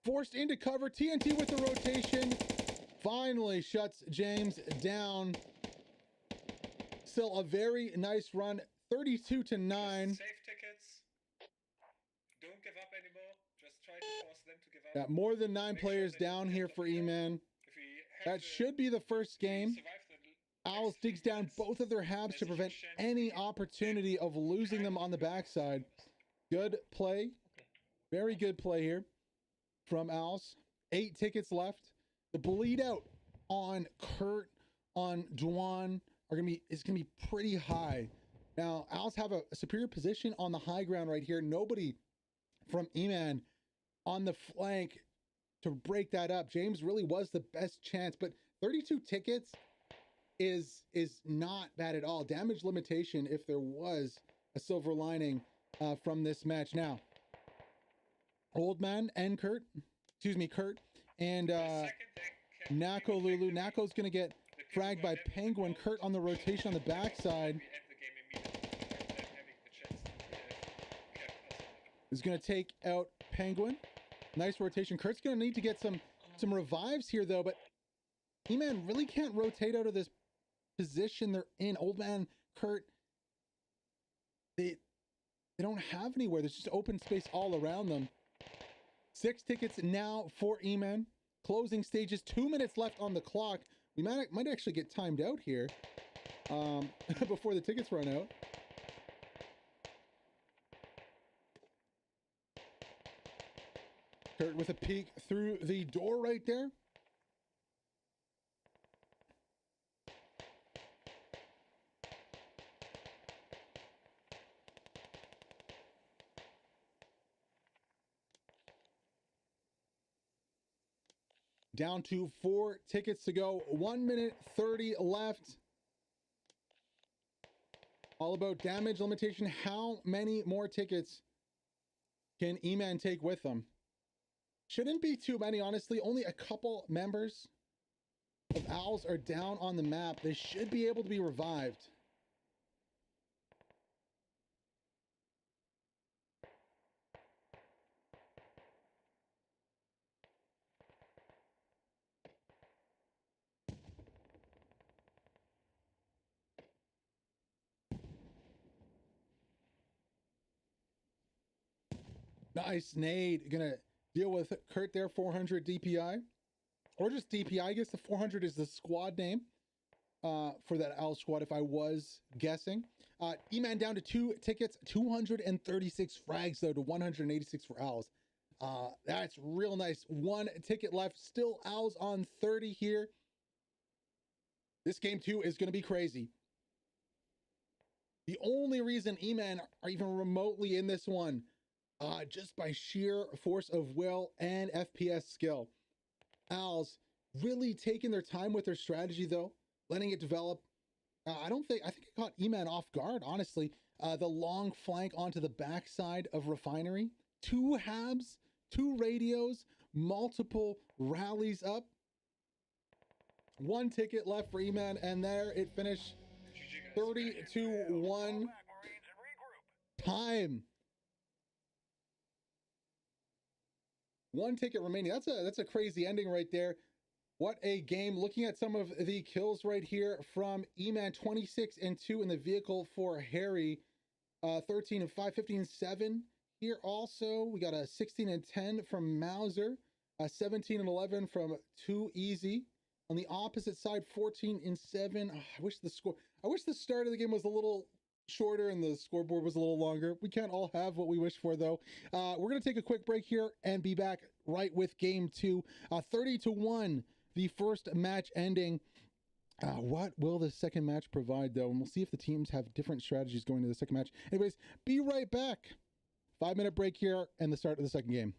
Forced into cover. TNT with the rotation. Finally shuts James down. Still a very nice run. 32-9. Save tickets. Don't give up anymore. Just try to force them to give up. Got more than 9 players down here for EMAN. That should be the first game. OWLS digs down both of their habs to prevent any opportunity of losing them on the backside. Good play. Very good play here from OWLS. 8 tickets left. The bleed out on Kurt, on Dwan is gonna be pretty high. Now, OWLS have a superior position on the high ground right here. Nobody from EMAN on the flank to break that up. James really was the best chance, but 32 tickets is not bad at all. Damage limitation, if there was a silver lining from this match. Now, Old Man and Kurt and Nako Lulu. Nako's gonna get fragged by Penguin. Kurt on the rotation on the backside is going to take out Penguin. Nice rotation. Kurt's going to need to get some revives here though, but EMAN really can't rotate out of this position they're in. Old Man, Kurt, they don't have anywhere. There's just open space all around them. 6 tickets now for EMAN. Closing stages, 2 minutes left on the clock. We might actually get timed out here before the tickets run out. Kurt with a peek through the door right there. Down to 4 tickets to go. 1 minute 30 left. All about damage limitation. How many more tickets can EMAN take with them? Shouldn't be too many, honestly. Only a couple members of OWLS are down on the map. They should be able to be revived. Nice nade. Gonna deal with Kurt there. 400 DPI. Or just DPI. I guess the 400 is the squad name for that OWLS squad, if I was guessing. EMAN down to 2 tickets. 236 frags, though, to 186 for OWLS. That's real nice. 1 ticket left. Still OWLS on 30 here. This game 2 is going to be crazy. The only reason EMAN are even remotely in this one, just by sheer force of will and FPS skill. OWLS really taking their time with their strategy though, letting it develop. I think it caught EMAN off guard, honestly. The long flank onto the backside of Refinery, 2 habs, 2 radios, multiple rallies up. 1 ticket left for EMAN, and there it finished 30-1 time. 1 ticket remaining. That's a crazy ending right there. What a game. Looking at some of the kills right here from EMAN, 26 and 2 in the vehicle for Harry, 13 and 5, 15 and 7 here also. We got a 16 and 10 from Mauser, 17 and 11 from Too Easy. On the opposite side, 14 and 7. Oh, I wish the start of the game was a little shorter and the scoreboard was a little longer. We can't all have what we wish for though. We're going to take a quick break here and be back right with game 2. 30-1, the first match ending. What will the second match provide though? And we'll see if the teams have different strategies going to the second match. Anyways, be right back. 5-minute break here and the start of the second game.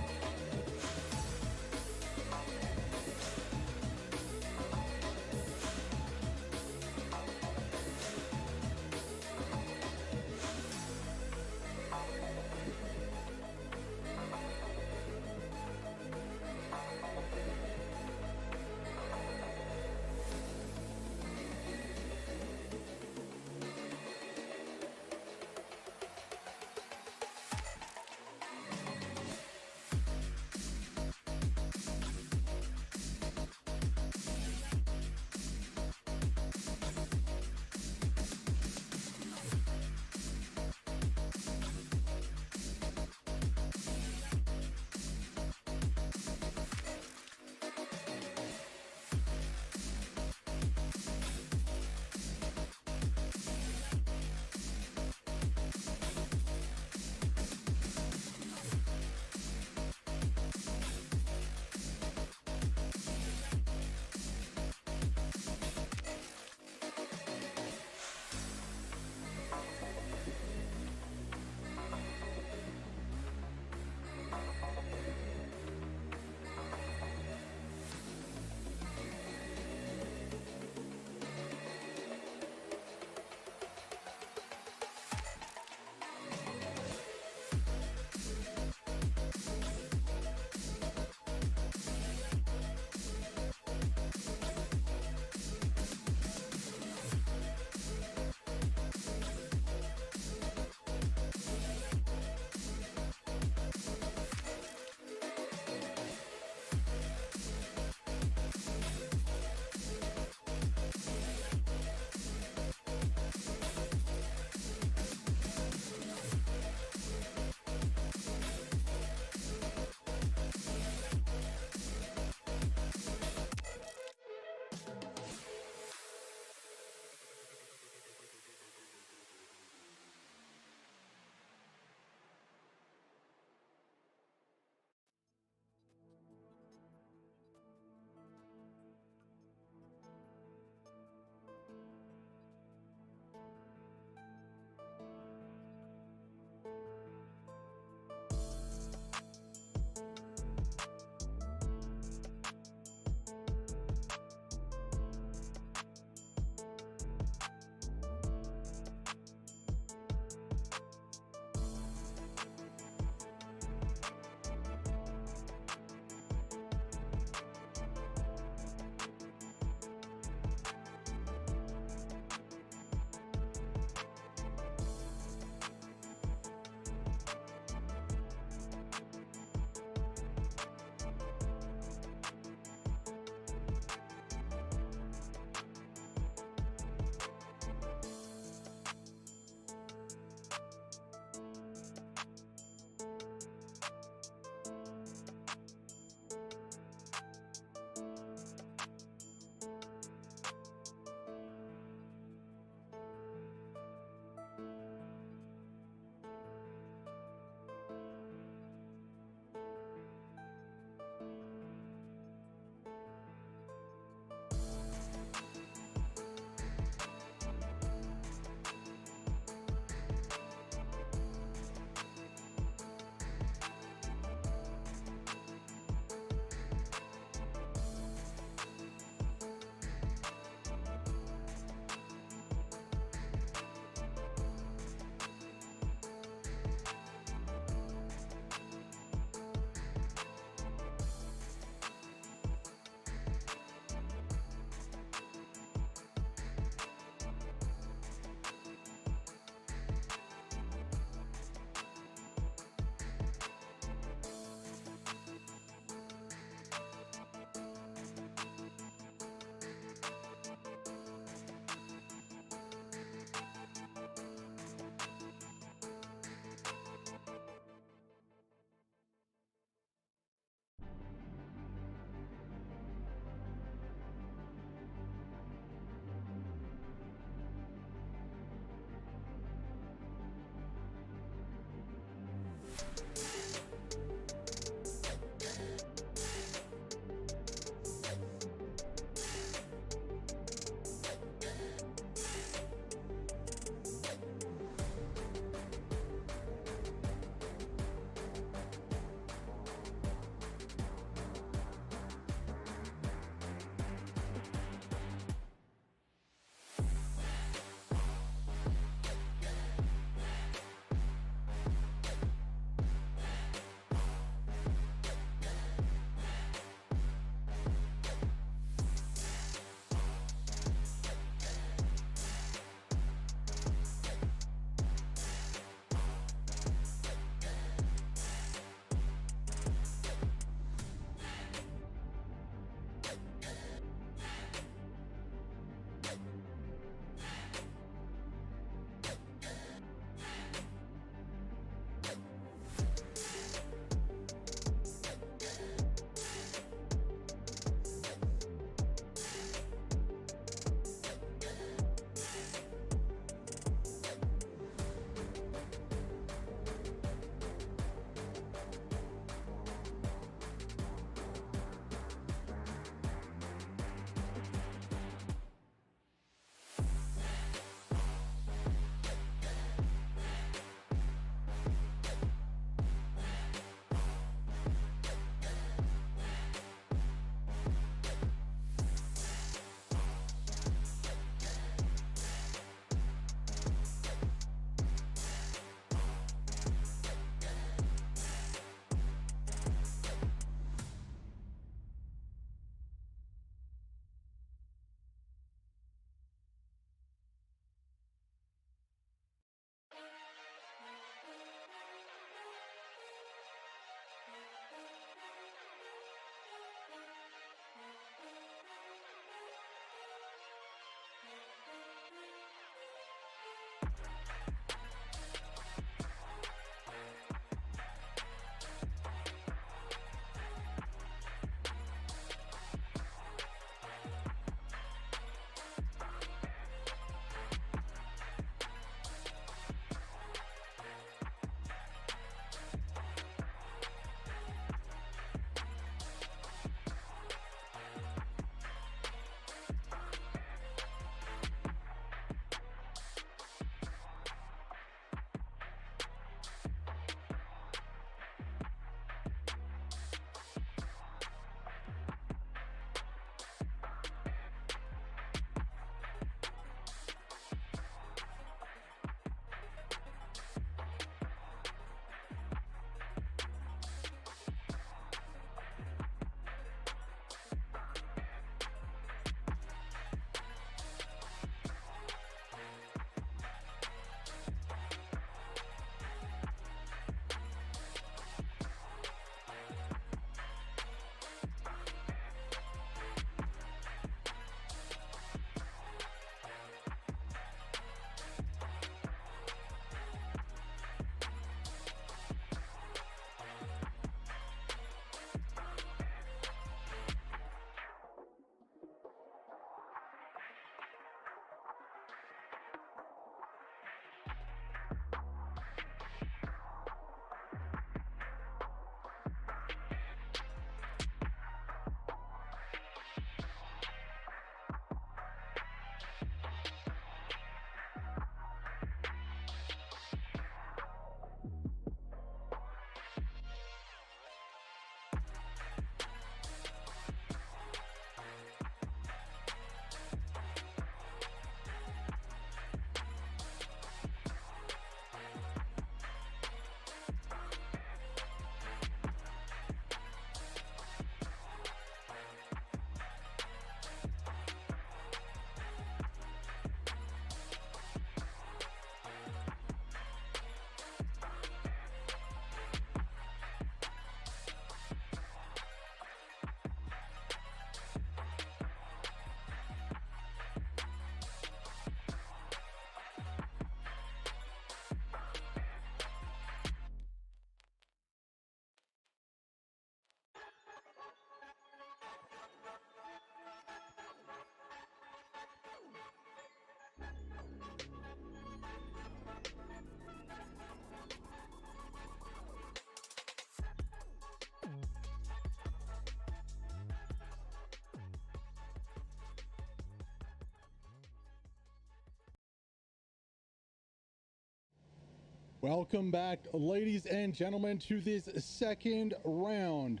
Welcome back, ladies and gentlemen, to this second round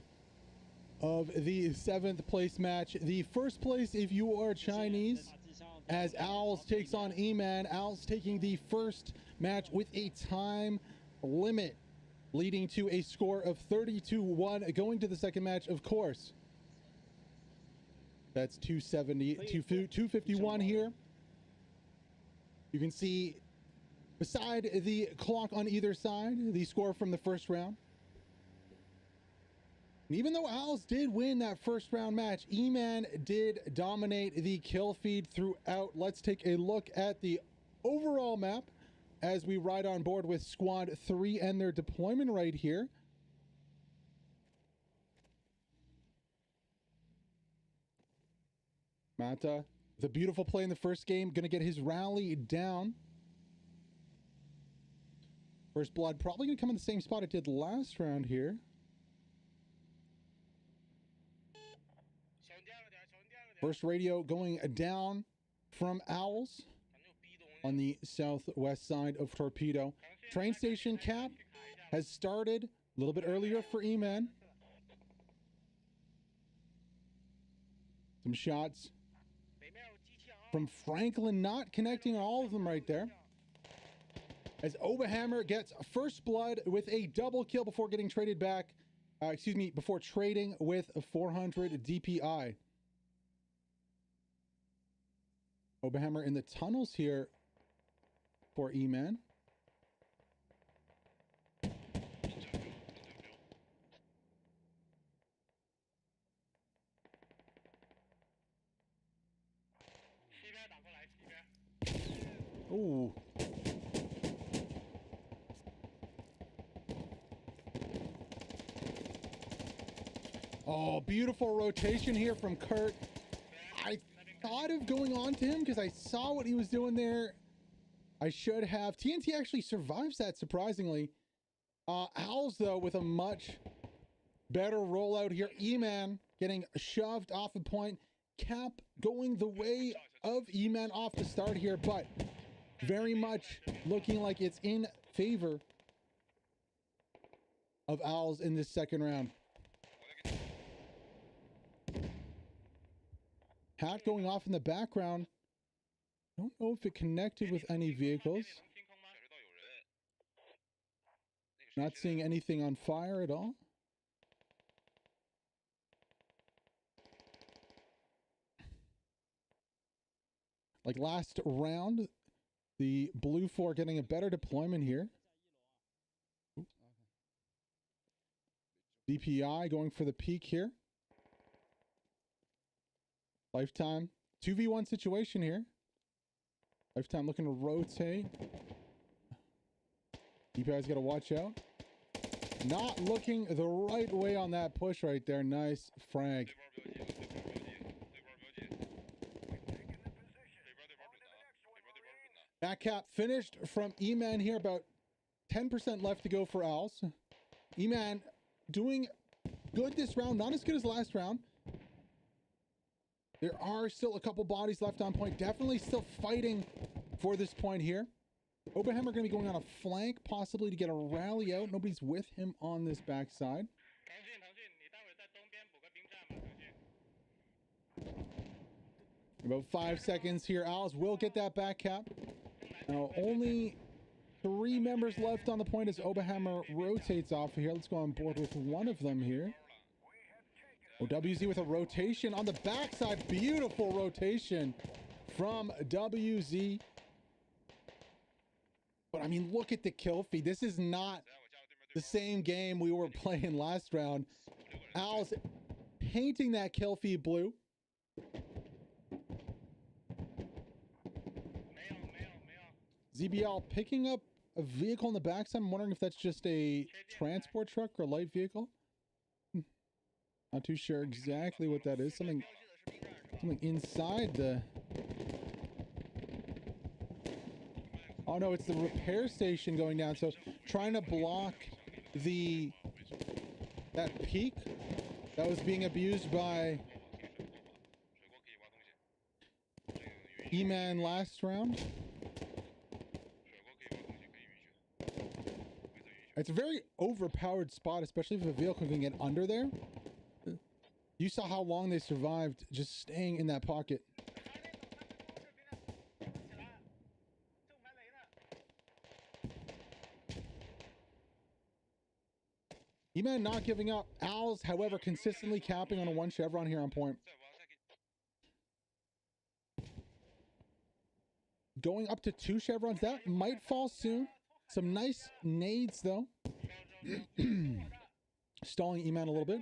of the 7th place match. The first place, if you are Chinese, as OWLS takes on EMAN. OWLS taking the first match with a time limit, leading to a score of 32-1. Going to the second match, of course, that's 251 here. You can see beside the clock on either side the score from the first round. And even though OWLS did win that first round match, EMAN did dominate the kill feed throughout. Let's take a look at the overall map as we ride on board with Squad 3 and their deployment right here. Mata, the beautiful play in the first game, gonna get his rally down. First blood probably gonna come in the same spot it did last round here. First radio going down from OWLS on the southwest side of Torpedo. Train station cap has started a little bit earlier for EMAN. Some shots from Franklin, not connecting on all of them right there. As Oberhammer gets first blood with a double kill before getting traded back, before trading with a 400 DPI. Oberhammer in the tunnels here for EMAN. Ooh. Oh, beautiful rotation here from Kurt. I thought of going on to him because I saw what he was doing there. I should have. TNT actually survives that, surprisingly. OWLS, though, with a much better rollout here. EMAN getting shoved off a point. Cap going the way of EMAN off the start here, but very much looking like it's in favor of OWLS in this second round. Hat going off in the background. Don't know if it connected with any vehicles. Not seeing anything on fire at all. Like last round, the Blue 4 getting a better deployment here. DPI going for the peak here. Lifetime 2v1 situation here. Lifetime looking to rotate. DPI's got to watch out. Not looking the right way on that push right there. Nice frag. Back cap finished from EMAN here. About 10% left to go for OWLS. EMAN doing good this round. Not as good as last round. There are still a couple bodies left on point. Definitely still fighting for this point here. Oberhammer going to be going on a flank, possibly to get a rally out. Nobody's with him on this backside. About 5 seconds here. OWLS will get that back cap. Now, only 3 members left on the point as Oberhammer rotates off of here. Let's go on board with one of them here. WZ with a rotation on the backside. Beautiful rotation from WZ. But I mean, look at the kill feed. This is not the same game we were playing last round. OWLS painting that kill feed blue. ZBL picking up a vehicle in the backside. I'm wondering if that's just a transport truck or a light vehicle. Not too sure exactly what that is. Something inside the... Oh no, it's the repair station going down. So trying to block that peak that was being abused by EMAN last round. It's a very overpowered spot, especially if a vehicle can get under there. You saw how long they survived just staying in that pocket. EMAN not giving up. OWLS, however, consistently capping on a 1 chevron here on point. Going up to 2 chevrons. That might fall soon. Some nice nades, though. Stalling EMAN a little bit.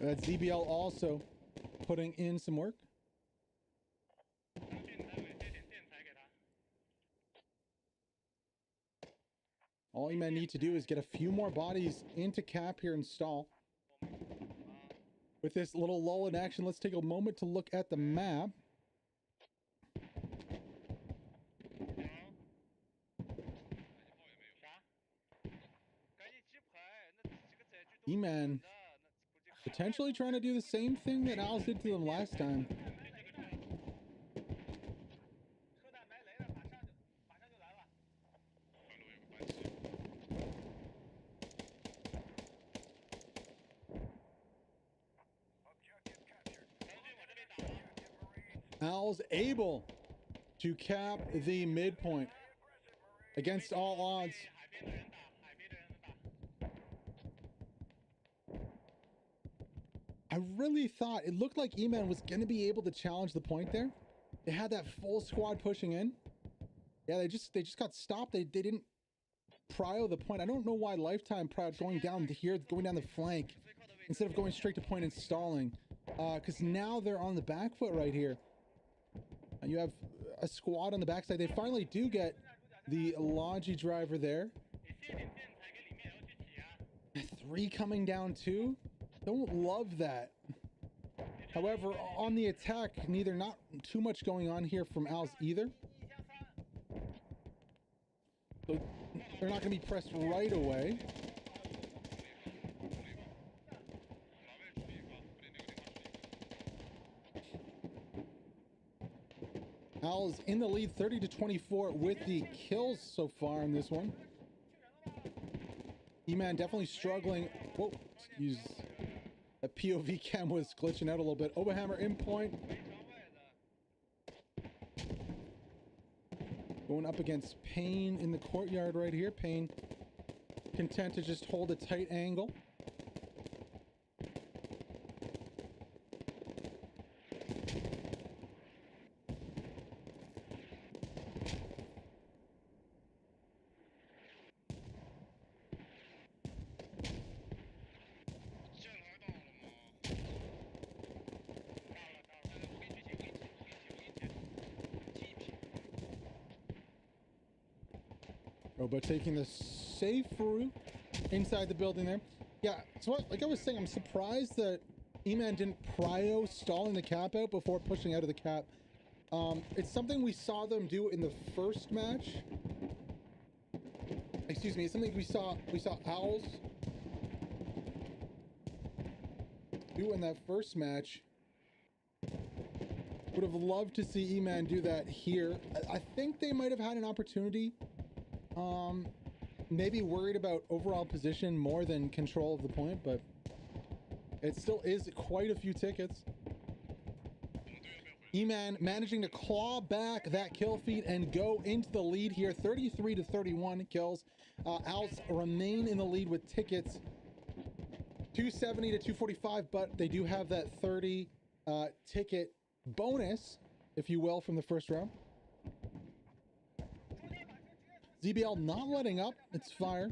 ZBL also putting in some work. All EMAN need to do is get a few more bodies into cap here and stall. With this little lull in action, let's take a moment to look at the map. EMAN potentially trying to do the same thing that OWLS did to them last time. OWLS able to cap the midpoint against all odds. I really thought it looked like EMAN was going to be able to challenge the point there. They had that full squad pushing in. Yeah, they just got stopped. They didn't prio the point. I don't know why Lifetime prior going down here, going down the flank instead of going straight to point and stalling. Because now they're on the back foot right here. You have a squad on the backside. They finally do get the Logi driver there. 3 coming down too. Don't love that. However, on the attack, not too much going on here from OWLS either. So they're not going to be pressed right away. OWLS in the lead 30-24 with the kills so far in this one. EMAN definitely struggling. Whoa, excuse. The POV cam was glitching out a little bit. Oberhammer in point. Going up against Payne in the courtyard right here. Payne content to just hold a tight angle. But taking the safe route inside the building there. Yeah, so like I was saying, I'm surprised that EMAN didn't prio stalling the cap out before pushing out of the cap. It's something we saw them do in the first match. Excuse me, it's something we saw OWLS do in that first match. Would have loved to see EMAN do that here. I think they might have had an opportunity. Maybe worried about overall position more than control of the point, but it still is quite a few tickets. EMAN managing to claw back that kill feed and go into the lead here, 33-31 kills. OWLS remain in the lead with tickets, 270-245, but they do have that 30 ticket bonus, if you will, from the first round. ZBL not letting up. It's fire.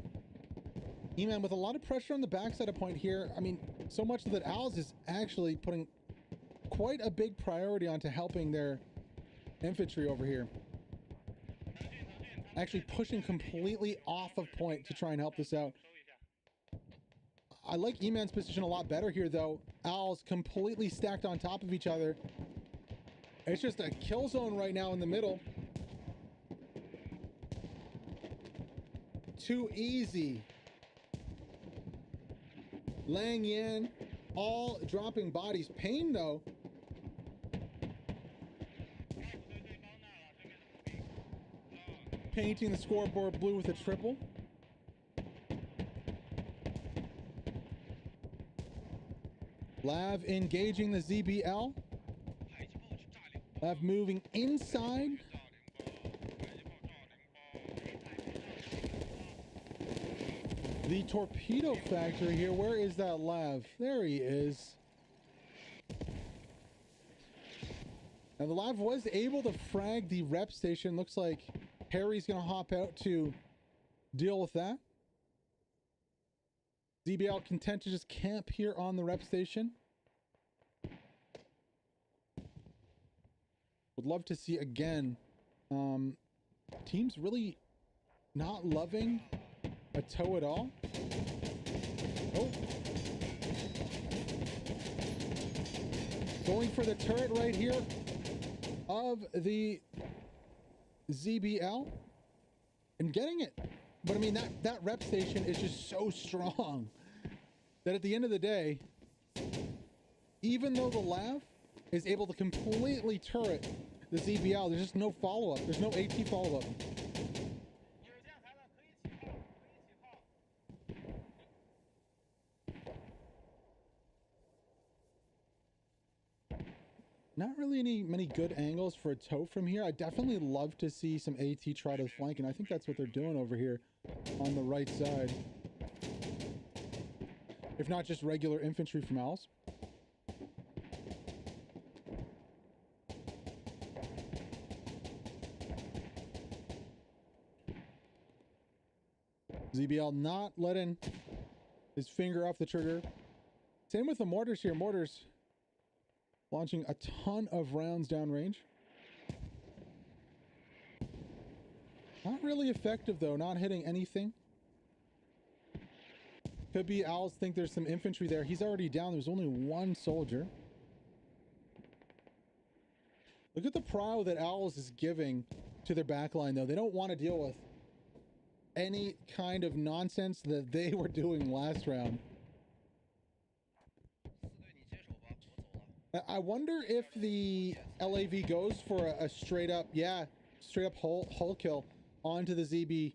EMAN with a lot of pressure on the backside of point here. I mean, so much that OWLS is actually putting quite a big priority onto helping their infantry over here. Actually pushing completely off of point to try and help this out. I like EMAN's position a lot better here, though. OWLS completely stacked on top of each other. It's just a kill zone right now in the middle. Too easy. Lang Yan all dropping bodies. Payne though. painting the scoreboard blue with a triple. Lav engaging the ZBL. Lav moving inside. The torpedo factory here. Where is that Lav? There he is. Now the Lav was able to frag the rep station. Looks like Harry's going to hop out to deal with that. ZBL content to just camp here on the rep station. Would love to see again. Teams really not loving a toe at all. Oh. Going for the turret right here of the ZBL and getting it. But I mean, that rep station is just so strong that at the end of the day, even though the Lav is able to completely turret the ZBL, there's just no follow-up. There's no AT follow-up. Not really many good angles for a toe from here. I definitely love to see some AT try to flank, and I think that's what they're doing over here on the right side. If not just regular infantry from OWLS. ZBL not letting his finger off the trigger. Same with the mortars here. Mortars launching a ton of rounds downrange. Not really effective though, not hitting anything. Could be OWLS think there's some infantry there. He's already down. There's only one soldier. Look at the prio that OWLS is giving to their backline though. They don't want to deal with any kind of nonsense that they were doing last round. I wonder if the LAV goes for a straight up, hull kill onto the ZB.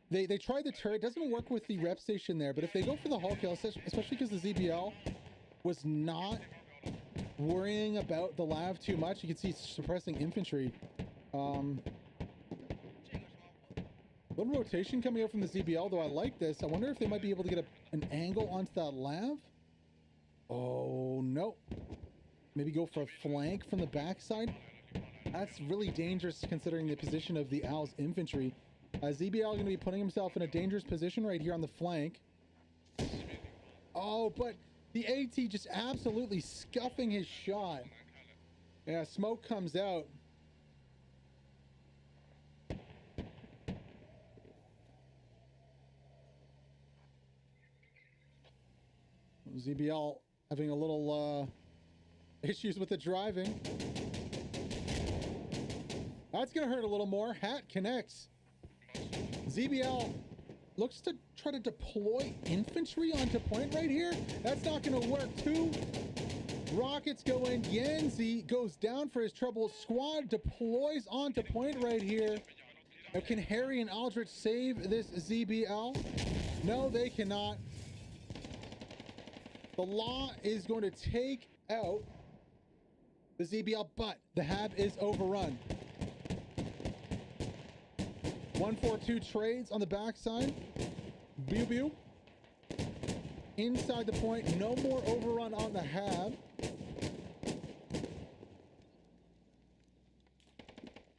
They tried the turret, doesn't work with the rep station there, but if they go for the hull kill, especially because the ZBL was not worrying about the Lav too much, you can see suppressing infantry. Little rotation coming out from the ZBL, though I like this. I wonder if they might be able to get an angle onto that Lav. Oh, no. Maybe go for a flank from the backside. That's really dangerous considering the position of the OWLS infantry. ZBL going to be putting himself in a dangerous position right here on the flank. Oh, but the AT just absolutely scuffing his shot. Yeah, smoke comes out. ZBL having a little issues with the driving. That's gonna hurt a little more. Hat connects. ZBL looks to try to deploy infantry onto point right here. That's not gonna work. Two rockets go in. Yanzi goes down for his trouble. Squad deploys onto point right here. Now, can Harry and Aldrich save this ZBL? No, they cannot. The Law is going to take out the ZBL, but the HAB is overrun. 142 trades on the backside. Bew. Inside the point, no more overrun on the HAB.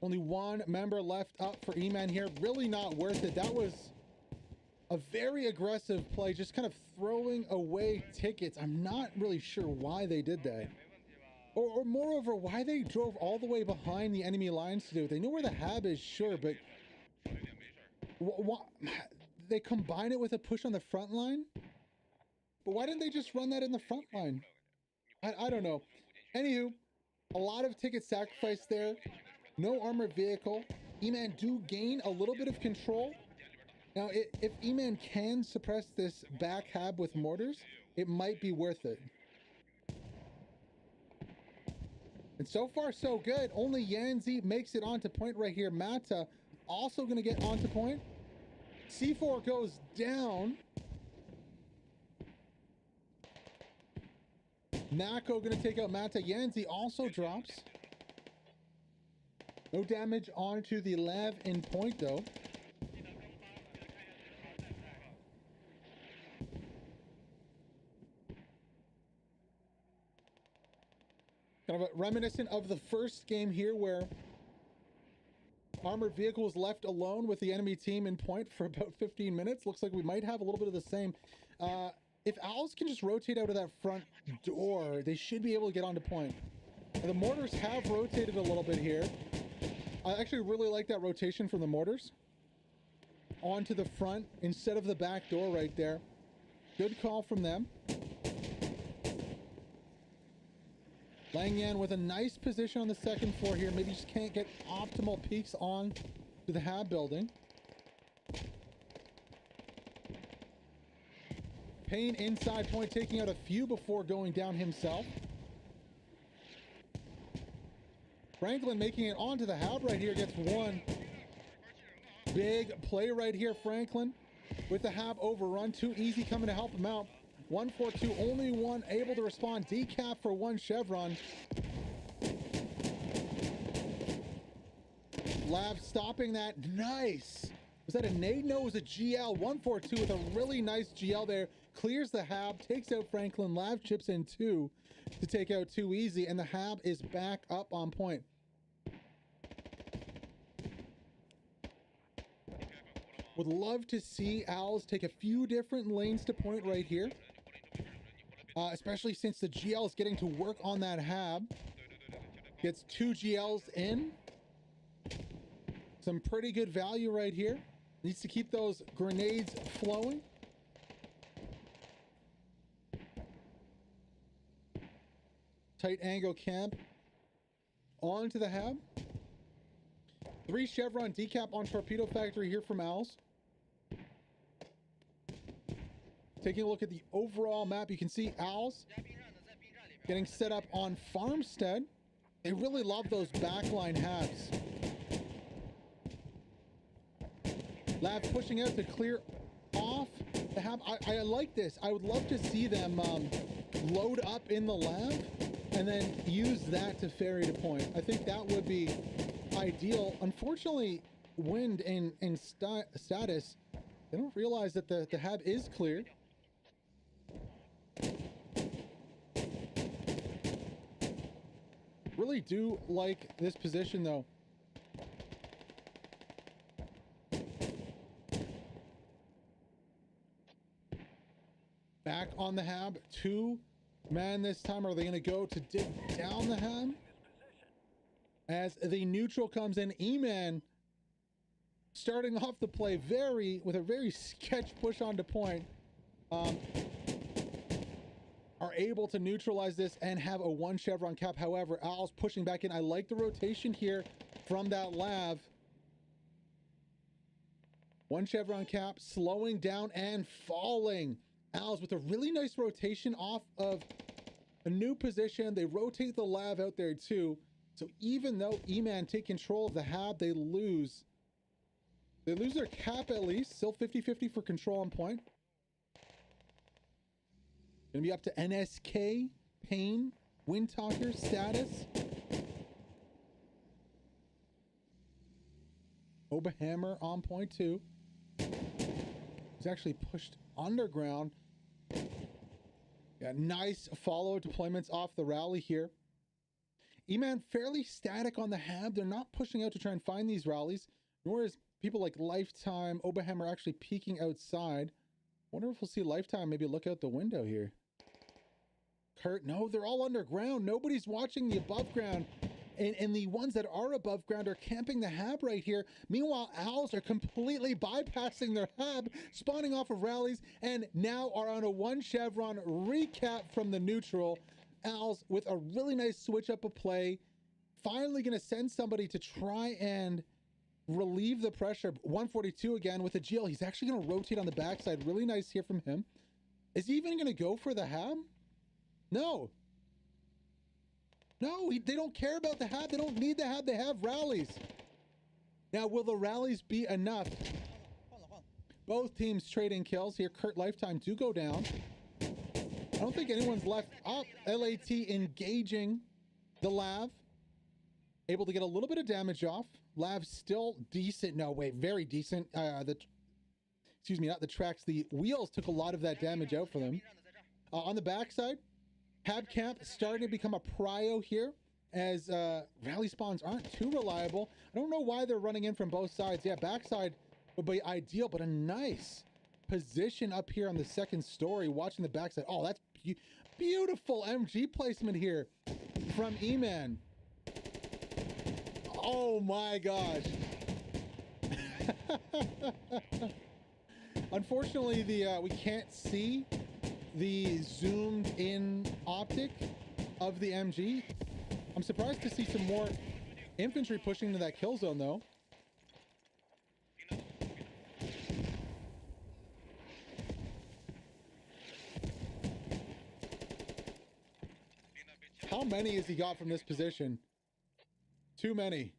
Only one member left up for EMAN here. Really not worth it. That was a very aggressive play, just kind of throwing away tickets. I'm not really sure why they did that. Or moreover, why they drove all the way behind the enemy lines to do it. They knew where the HAB is, sure, but they combine it with a push on the front line? But why didn't they just run that in the front line? I don't know. Anywho, a lot of ticket sacrifice there. No armored vehicle. EMAN do gain a little bit of control. Now, if EMAN can suppress this back HAB with mortars, it might be worth it. And so far, so good. Only Yanzi makes it onto point right here. Mata also going to get onto point. C4 goes down. Nako going to take out Mata. Yanzi also drops. No damage onto the Lav in point though. Kind of reminiscent of the first game here where armored vehicle was left alone with the enemy team in point for about 15 minutes. Looks like we might have a little bit of the same. If Owls can just rotate out of that front door, they should be able to get onto point. The mortars have rotated a little bit here. I actually really like that rotation from the mortars. Onto the front instead of the back door right there. Good call from them. Langyan with a nice position on the second floor here. Maybe just can't get optimal peaks on to the Hab building. Payne inside point, taking out a few before going down himself. Franklin making it onto the Hab right here, gets one. Big play right here, Franklin. With the Hab overrun, too easy coming to help him out. 142, only one able to respond. Decap for one chevron. Lav stopping that. Nice. Was that a nade? No, it was a GL. 142 with a really nice GL there. Clears the Hab, takes out Franklin. Lav chips in two to take out too easy, and the Hab is back up on point. Would love to see Owls take a few different lanes to point right here. Especially since the GL is getting to work on that Hab. Gets two GLs in. Some pretty good value right here. Needs to keep those grenades flowing. Tight angle camp. Onto the Hab. 3 chevron decap on Torpedo Factory here from Owls. Taking a look at the overall map, you can see Owls getting set up on Farmstead. They really love those backline Habs. Lav pushing out to clear off the Hab. I like this. I would love to see them load up in the Lav and then use that to ferry to point. I think that would be ideal. Unfortunately, Wind in status, they don't realize that the Hab is clear. Really do like this position though. Back on the Hab, 2 man this time. Are they going to go to dig down the Hab? As the neutral comes in, EMAN starting off the play with a very sketch push onto point. Are able to neutralize this and have a 1 chevron cap. However, Owls pushing back in. I like the rotation here from that Lav. 1 chevron cap, slowing down and falling. Owls with a really nice rotation off of a new position. They rotate the Lav out there too. So even though EMAN take control of the Hab, they lose their cap at least. Still 50-50 for control on point. Gonna be up to NSK, Payne, Windtalker, status. Oberhammer on point too. He's actually pushed underground. Got nice follow deployments off the rally here. EMAN fairly static on the Hab. They're not pushing out to try and find these rallies, nor is people like Lifetime, Oberhammer actually peeking outside. Wonder if we'll see Lifetime maybe look out the window here. Kurt, no, they're all underground. Nobody's watching the above ground. And the ones that are above ground are camping the Hab right here. Meanwhile, Owls are completely bypassing their Hab, spawning off of rallies, and now are on a 1 chevron recap from the neutral. Owls with a really nice switch up of play. Finally going to send somebody to try and relieve the pressure. 142 again with a GL. He's actually going to rotate on the backside. Really nice here from him. Is he even going to go for the Hab? No. No, they don't care about the Hab. They don't need the Hab. They have rallies. Now, will the rallies be enough? Both teams trading kills here. Kurt Lifetime do go down. I don't think anyone's left up. LAT engaging the Lav. Able to get a little bit of damage off. Lav still decent. No, wait, very decent. Excuse me, not the tracks. The wheels took a lot of that damage out for them. On the backside, Hab Camp starting to become a prio here as rally spawns aren't too reliable. I don't know why they're running in from both sides. Yeah, backside would be ideal, but a nice position up here on the second story, watching the backside. Oh, that's beautiful MG placement here from EMAN. Oh my gosh. Unfortunately, we can't see the zoomed in optic of the MG. I'm surprised to see some more infantry pushing into that kill zone though. How many has he got from this position? Too many.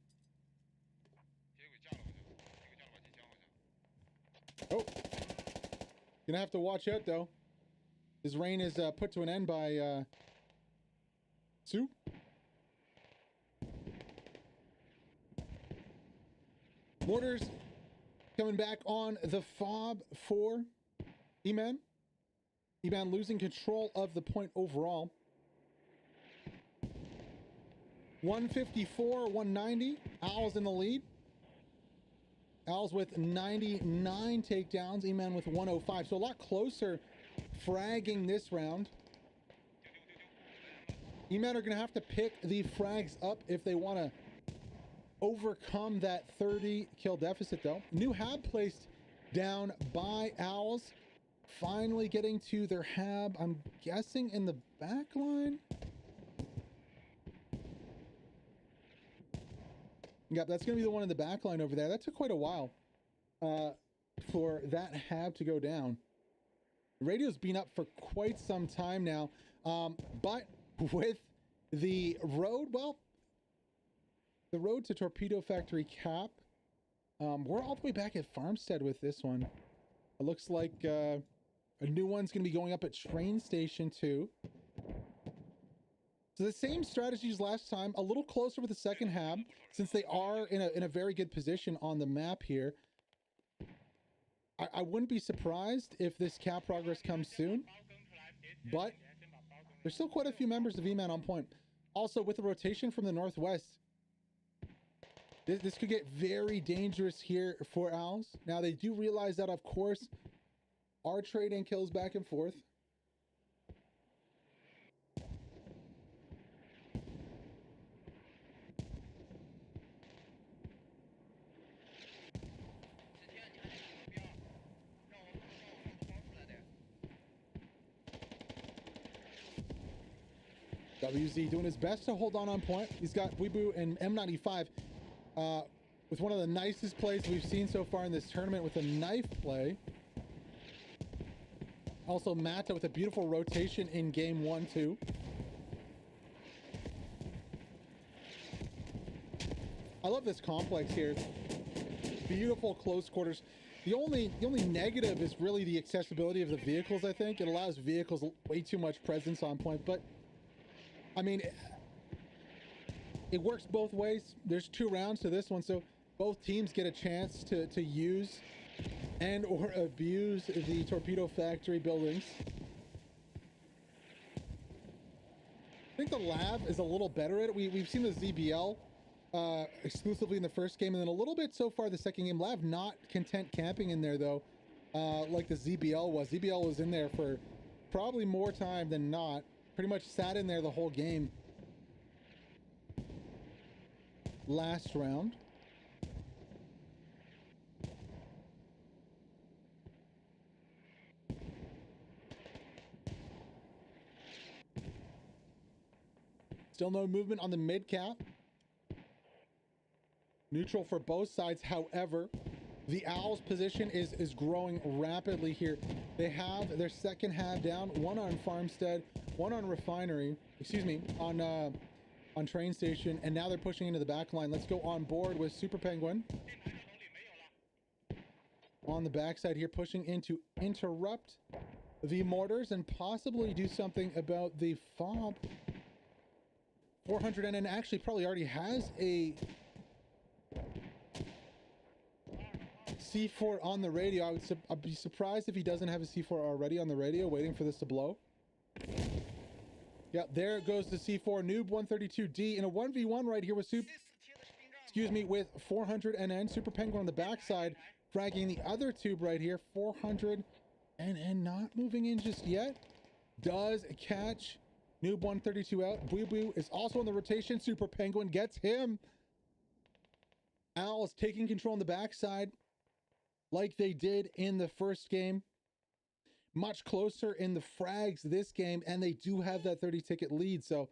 Oh, gonna have to watch out though. His reign is put to an end by Sue. Mortars coming back on the fob for EMAN. EMAN losing control of the point overall. 154, 190. OWLS in the lead. OWLS with 99 takedowns. EMAN with 105. So a lot closer fragging this round. EMAN are going to have to pick the frags up if they want to overcome that 30 kill deficit though. New hab placed down by OWLS. Finally getting to their hab. I'm guessing in the back line. Yep, that's going to be the one in the back line over there. That took quite a while for that hab to go down. The radio's been up for quite some time now, but with the road, well, the road to Torpedo Factory cap, we're all the way back at Farmstead with this one. It looks like a new one's going to be going up at Train Station 2. So the same strategies last time, a little closer with the second hab, since they are in a very good position on the map here. I wouldn't be surprised if this cap progress comes soon, but there's still quite a few members of EMAN on point. Also, with the rotation from the northwest, this could get very dangerous here for OWLS. Now, they do realize that, of course, our trading kills back and forth. WZ doing his best to hold on point. He's got Weebu and M95 with one of the nicest plays we've seen so far in this tournament with a knife play. Also Mata with a beautiful rotation in game 1 too. I love this complex here. Beautiful close quarters. The only negative is really the accessibility of the vehicles, I think. It allows vehicles way too much presence on point, but I mean, it works both ways. There's 2 rounds to this one, so both teams get a chance to use and or abuse the Torpedo Factory buildings. I think the Lab is a little better at it. We've seen the ZBL exclusively in the first game, and then a little bit so far the second game. Lab not content camping in there though, like the ZBL was. ZBL was in there for probably more time than not. Pretty much sat in there the whole game last round. Still no movement on the mid cap. Neutral for both sides. However, the OWLS position is growing rapidly here. They have their second hab down, one on Farmstead, one on Refinery, excuse me, on on train station, and now they're pushing into the back line. Let's go on board with Super Penguin. On the backside here, pushing in to interrupt the mortars and possibly do something about the fob. 400 and actually probably already has a C4 on the radio. I'd be surprised if he doesn't have a C4 already on the radio, waiting for this to blow. Yeah, there goes the C4. Noob 132D in a 1v1 right here with with 400 NN. Super Penguin on the backside, fragging the other tube right here. 400 NN not moving in just yet. Does catch Noob 132 out. Boo Boo is also on the rotation. Super Penguin gets him. OWLS taking control on the backside like they did in the first game. Much closer in the frags this game, and they do have that 30 ticket lead, so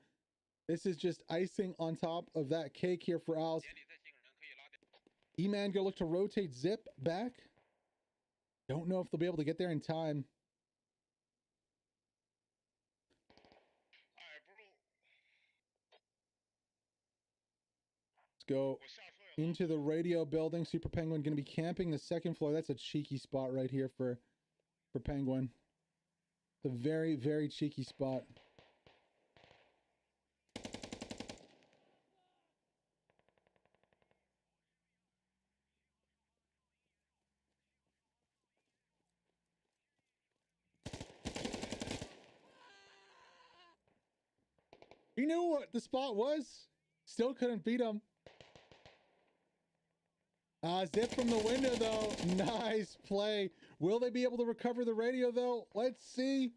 this is just icing on top of that cake here for OWLS. EMAN gonna look to rotate Zip back. Don't know if they'll be able to get there in time. Let's go into the radio building. Super Penguin gonna be camping the second floor. That's a cheeky spot right here for Penguin. It's a very, very cheeky spot. He knew what the spot was. Still couldn't beat him. Zip from the window, though. Nice play. Will they be able to recover the radio, though? Let's see.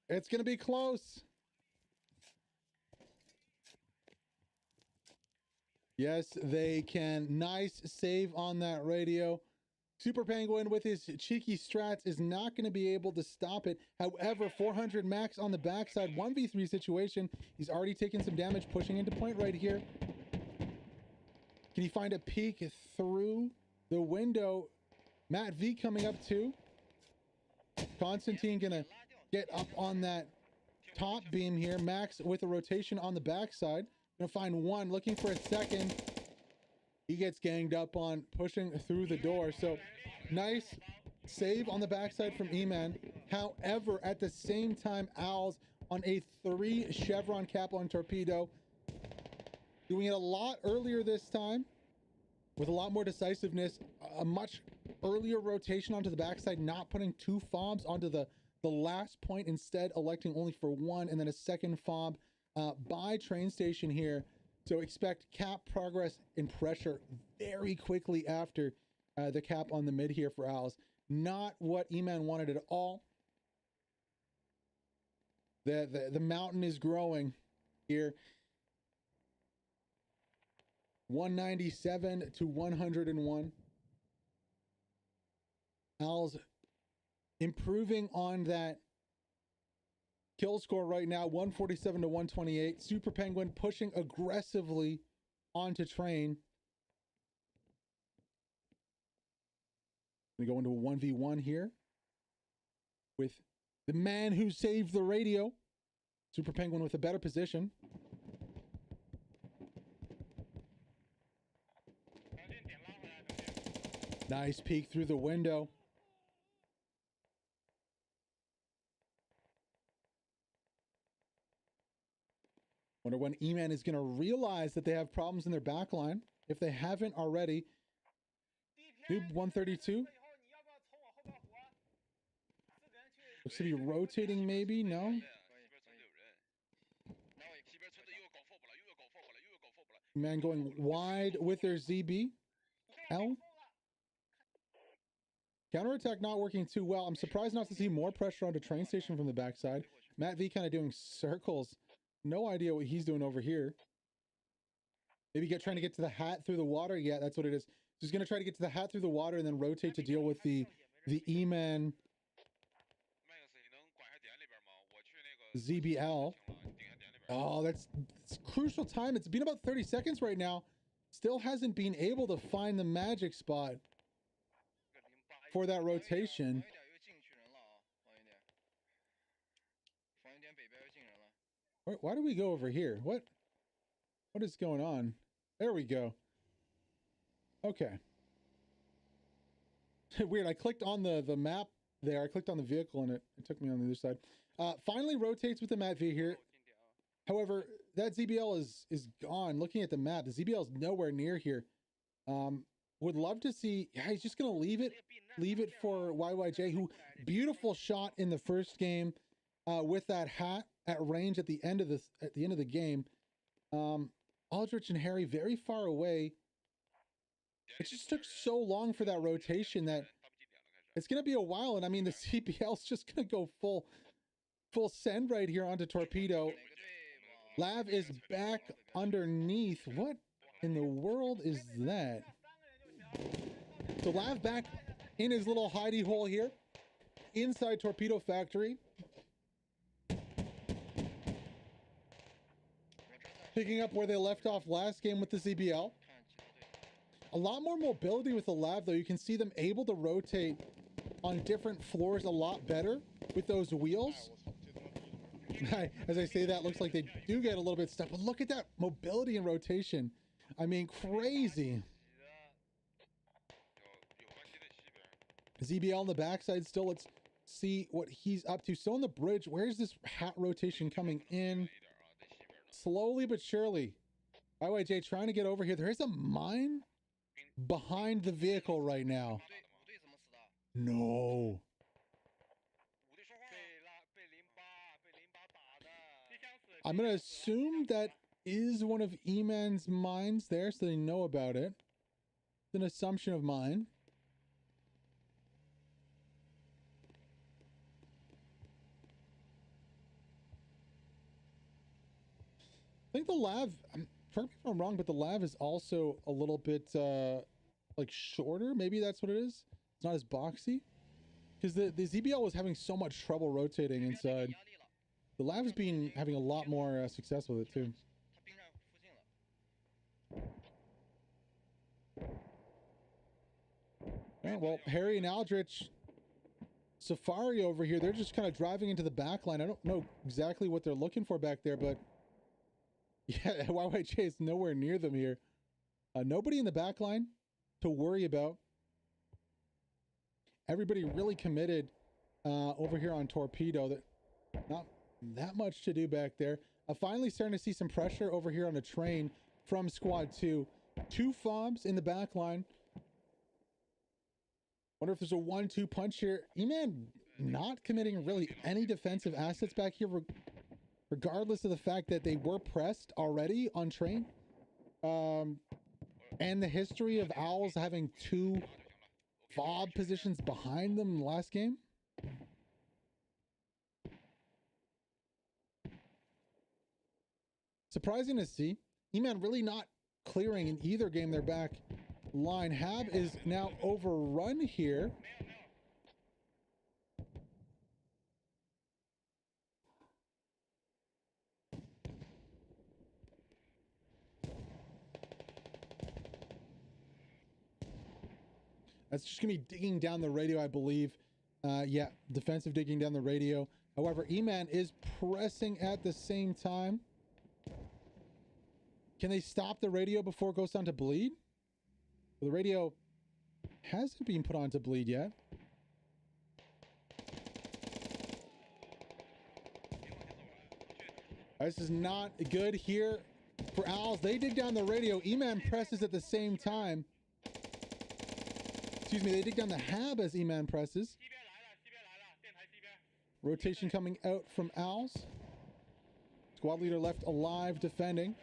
It's going to be close. Yes, they can. Nice save on that radio. Super Penguin with his cheeky strats is not going to be able to stop it. However, 400 max on the backside. 1v3 situation. He's already taken some damage, pushing into point right here. Can he find a peek through the window? Matt V coming up too. Constantine gonna get up on that top beam here. Max with a rotation on the backside. Gonna find one, looking for a second. He gets ganged up on, pushing through the door. So nice save on the backside from EMAN. However, at the same time, OWLS on a 3 chevron cap on torpedo. Doing it a lot earlier this time with a lot more decisiveness, a much earlier rotation onto the backside, not putting 2 fobs onto the last point, instead electing only for 1, and then a second fob by train station here. So expect cap progress and pressure very quickly after the cap on the mid here for OWLS. Not what EMAN wanted at all. The mountain is growing here. 197 to 101. OWLS improving on that kill score right now, 147 to 128. Super Penguin pushing aggressively onto train. We go into a 1v1 here with the man who saved the radio. Super Penguin with a better position. Nice peek through the window. Wonder when EMAN is going to realize that they have problems in their backline, if they haven't already. Noob 132. Looks to be rotating maybe, no? EMAN going wide with their ZB. L. Counterattack not working too well. I'm surprised not to see more pressure onto train station from the backside. Matt V kind of doing circles. No idea what he's doing over here. Maybe trying to get to the hat through the water. Yeah, that's what it is. He's going to try to get to the hat through the water and then rotate to deal with the EMAN ZBL. Oh, that's crucial time. It's been about 30 seconds right now. Still hasn't been able to find the magic spot for that rotation. Why do we go over here? What? What is going on? There we go. Okay. Weird. I clicked on the map there. I clicked on the vehicle and it took me on the other side. Finally rotates with the mat V here. However, that ZBL is gone. Looking at the map, the ZBL is nowhere near here. Would love to see. Yeah, he's just gonna leave it for YYJ, who beautiful shot in the first game with that hat at range at the end of the game. Aldrich and Harry very far away. It just took so long for that rotation that it's gonna be a while. And I mean, the CPL's just gonna go full send right here onto Torpedo. Lav is back underneath. What in the world is that? So Lav back in his little hidey hole here inside Torpedo Factory. Picking up where they left off last game with the ZBL. A lot more mobility with the Lav, though. You can see them able to rotate on different floors a lot better with those wheels. As I say that, looks like they do get a little bit stuck, but look at that mobility and rotation. I mean, crazy. ZBL on the backside still. Let's see what he's up to. Still on the bridge. Where's this hat rotation coming in? Slowly but surely. YYJ trying to get over here. There is a mine behind the vehicle right now. No. I'm going to assume that is one of EMAN's mines there, so they know about it. It's an assumption of mine. I think the Lav, correct me if I'm wrong, but the Lav is also a little bit like shorter. Maybe that's what it is. It's not as boxy. Because the ZBL was having so much trouble rotating inside. The Lav's been having a lot more success with it too. Yeah, well, Harry and Aldrich, Safari over here, they're just kind of driving into the back line. I don't know exactly what they're looking for back there, but yeah, YYJ is nowhere near them here. Nobody in the back line to worry about. Everybody really committed over here on Torpedo. That not that much to do back there. Finally starting to see some pressure over here on the train from Squad 2. 2 fobs in the back line. Wonder if there's a 1-2 punch here. EMAN not committing really any defensive assets back here, regardless of the fact that they were pressed already on train. And the history of OWLS having 2 fob positions behind them in the last game. Surprising to see. EMAN really not clearing in either game their back line. Hab is now overrun here. That's just gonna be digging down the radio, I believe. Yeah, defensive digging down the radio. However, EMAN is pressing at the same time. Can they stop the radio before it goes down to bleed? Well, the radio hasn't been put on to bleed yet. This is not good here for OWLS. They dig down the radio. EMAN presses at the same time. Excuse me, they dig down the Hab as EMAN presses. Rotation coming out from OWLS. Squad leader left alive defending.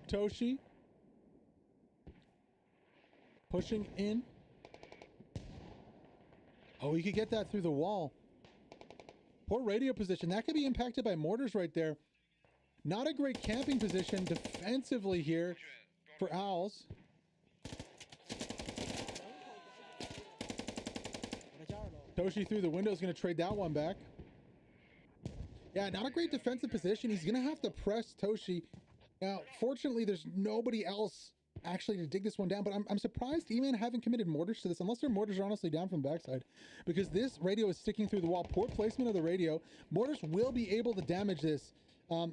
Toshi pushing in. Oh, he could get that through the wall. Poor radio position. That could be impacted by mortars right there. Not a great camping position defensively here for OWLS. Toshi through the window is going to trade that one back. Yeah, not a great defensive position. He's going to have to press Toshi. Now, fortunately, there's nobody else actually to dig this one down, but I'm surprised EMAN haven't committed mortars to this, unless their mortars are honestly down from the backside, because this radio is sticking through the wall. Poor placement of the radio. Mortars will be able to damage this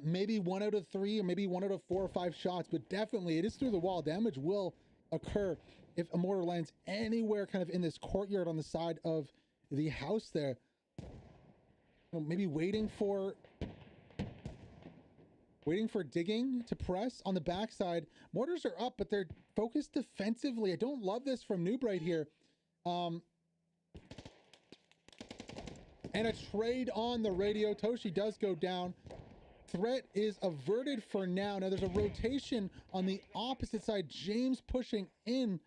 Maybe 1 out of 3 or maybe 1 out of 4 or 5 shots, but definitely it is through the wall. Damage will occur if a mortar lands anywhere kind of in this courtyard on the side of the house there. Maybe waiting for digging to press on the backside. Mortars are up, but they're focused defensively. I don't love this from Noob right here. And a trade on the radio. Toshi does go down. Threat is averted for now. Now there's a rotation on the opposite side. James pushing in.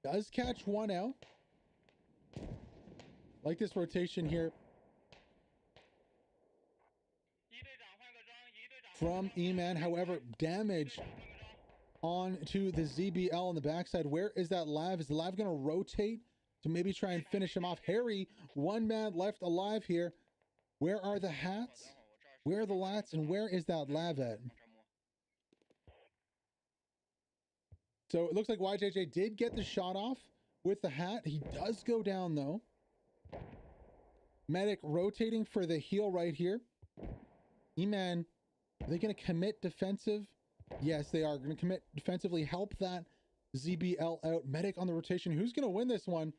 Does catch one out. Like this rotation here from EMAN. However, damage onto the ZBL on the backside. Where is that Lav? Is the Lav going to rotate to maybe try and finish him off? Harry, one man left alive here. Where are the hats? Where are the lats? And where is that Lav at? So it looks like YJJ did get the shot off with the hat. He does go down though. Medic rotating for the heal right here. EMAN, are they going to commit defensive? Yes, they are going to commit defensively. Help that ZBL out. Medic on the rotation. Who's going to win this one?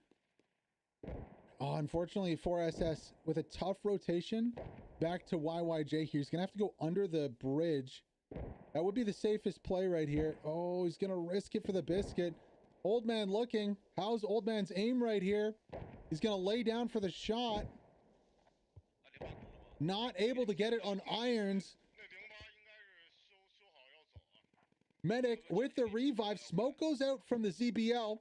Oh, unfortunately, 4SS with a tough rotation. Back to YYJ here. He's going to have to go under the bridge. That would be the safest play right here. Oh, he's going to risk it for the biscuit. Old man looking. How's old man's aim right here? He's going to lay down for the shot. Not able to get it on irons. Medic with the revive. Smoke goes out from the ZBL.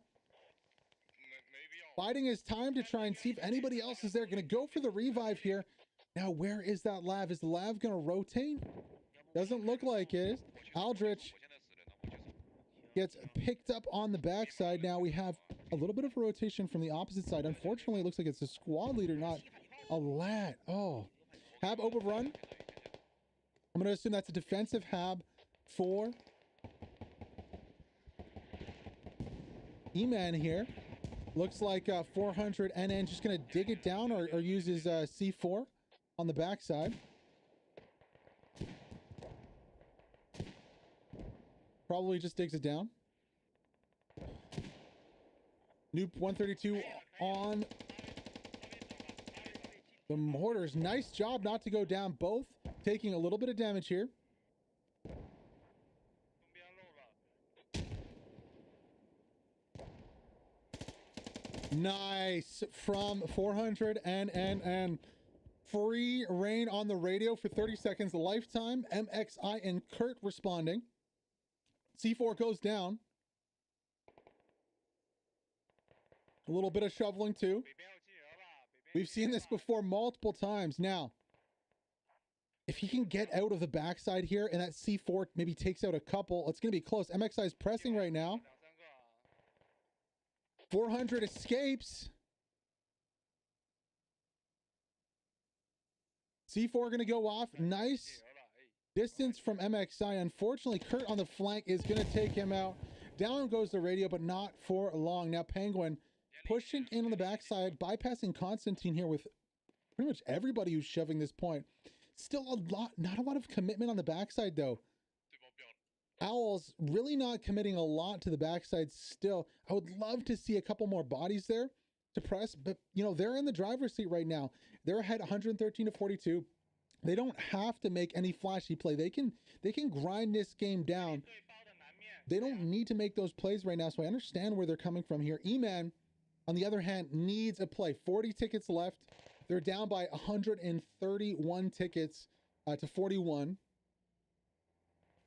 Biding his time to try and see if anybody else is there. Going to go for the revive here. Now, where is that Lav? Is the Lav going to rotate? Doesn't look like it is. Aldrich gets picked up on the backside. Now we have a little bit of a rotation from the opposite side. Unfortunately, it looks like it's a squad leader, not a lat. Oh. Hab overrun. I'm going to assume that's a defensive Hab for EMAN here. Looks like 400 NN just going to dig it down or use his C4 on the backside. Probably just digs it down. Noob 132 on the mortars. Nice job not to go down. Both taking a little bit of damage here. Nice from 400 and free reign on the radio for 30 seconds. Lifetime. MXI and Kurt responding. C4 goes down. A little bit of shoveling too. We've seen this before multiple times. Now, if he can get out of the backside here and that C4 maybe takes out a couple, it's going to be close. MXI is pressing right now. 400 escapes. C4 going to go off. Nice distance from MXI. Unfortunately, Kurt on the flank is going to take him out. Down goes the radio, but not for long. Now, Penguin pushing in on the backside, bypassing Constantine here with pretty much everybody who's shoving this point. Still not a lot of commitment on the backside though. OWLS really not committing a lot to the backside still. I would love to see a couple more bodies there to press, but you know, they're in the driver's seat right now. They're ahead 113 to 42. They don't have to make any flashy play. They can grind this game down. They don't need to make those plays right now, so I understand where they're coming from here. EMAN, on the other hand, needs a play. 40 tickets left. They're down by 131 tickets to 41.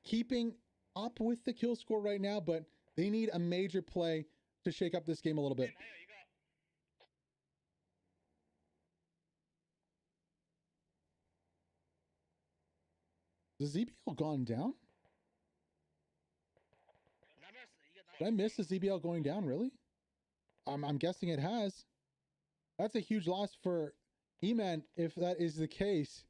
Keeping up with the kill score right now, but they need a major play to shake up this game a little bit. Has the ZBL gone down? Did I miss the ZBL going down, really? I'm guessing it has. That's a huge loss for EMAN if that is the case.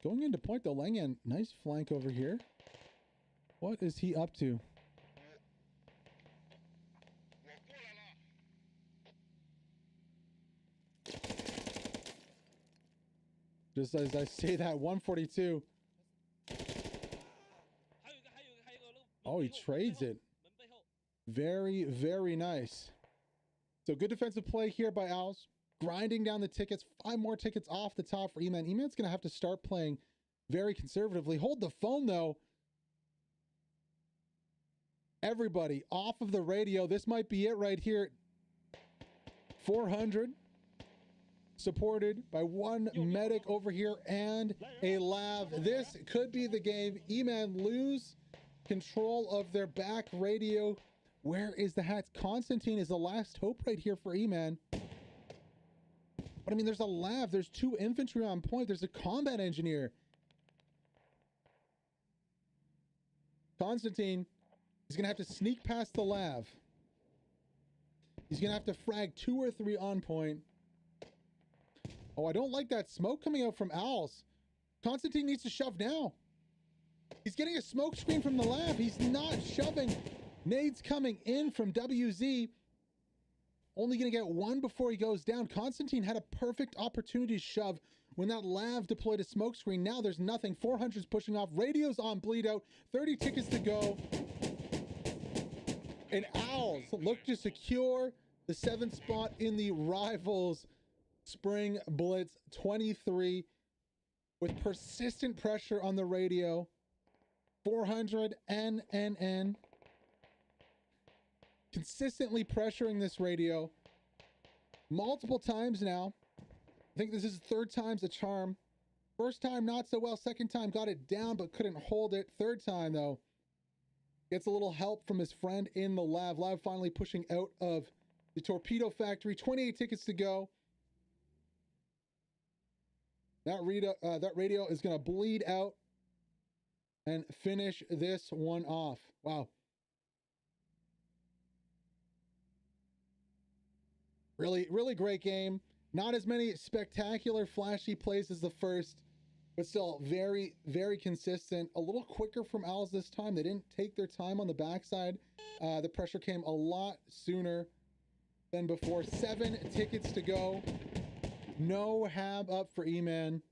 Going into point though, Langan, nice flank over here. What is he up to? Just as I say that, 142. Oh, he trades it. Very, very nice. So good defensive play here by OWLS. Grinding down the tickets. 5 more tickets off the top for EMAN. EMAN's going to have to start playing very conservatively. Hold the phone, though. Everybody off of the radio. This might be it right here. 400. Supported by one medic over here and a lav. This could be the game. EMAN lose control of their back radio. Where is the hat? Constantine is the last hope right here for EMAN. But I mean, there's a lav. There's 2 infantry on point. There's a combat engineer. Constantine is going to have to sneak past the lav. He's going to have to frag 2 or 3 on point. Oh, I don't like that smoke coming out from OWLS. Constantine needs to shove now. He's getting a smoke screen from the lav. He's not shoving. Nades coming in from WZ. Only going to get 1 before he goes down. Constantine had a perfect opportunity to shove when that lav deployed a smoke screen. Now there's nothing. 400's pushing off. Radio's on bleed out. 30 tickets to go. And OWLS look to secure the 7th spot in the Rivals Spring Blitz 23 with persistent pressure on the radio. 400 NNN. Consistently pressuring this radio multiple times now. I think this is the 3rd time's a charm. First time not so well. 2nd time got it down but couldn't hold it. 3rd time though gets a little help from his friend in the lav. Lav finally pushing out of the torpedo factory. 28 tickets to go. That radio is going to bleed out and finish this one off. Wow. Really, really great game. Not as many spectacular, flashy plays as the first, but still very, very consistent. A little quicker from OWLS this time. They didn't take their time on the backside. The pressure came a lot sooner than before. 7 tickets to go. No hab up for EMAN.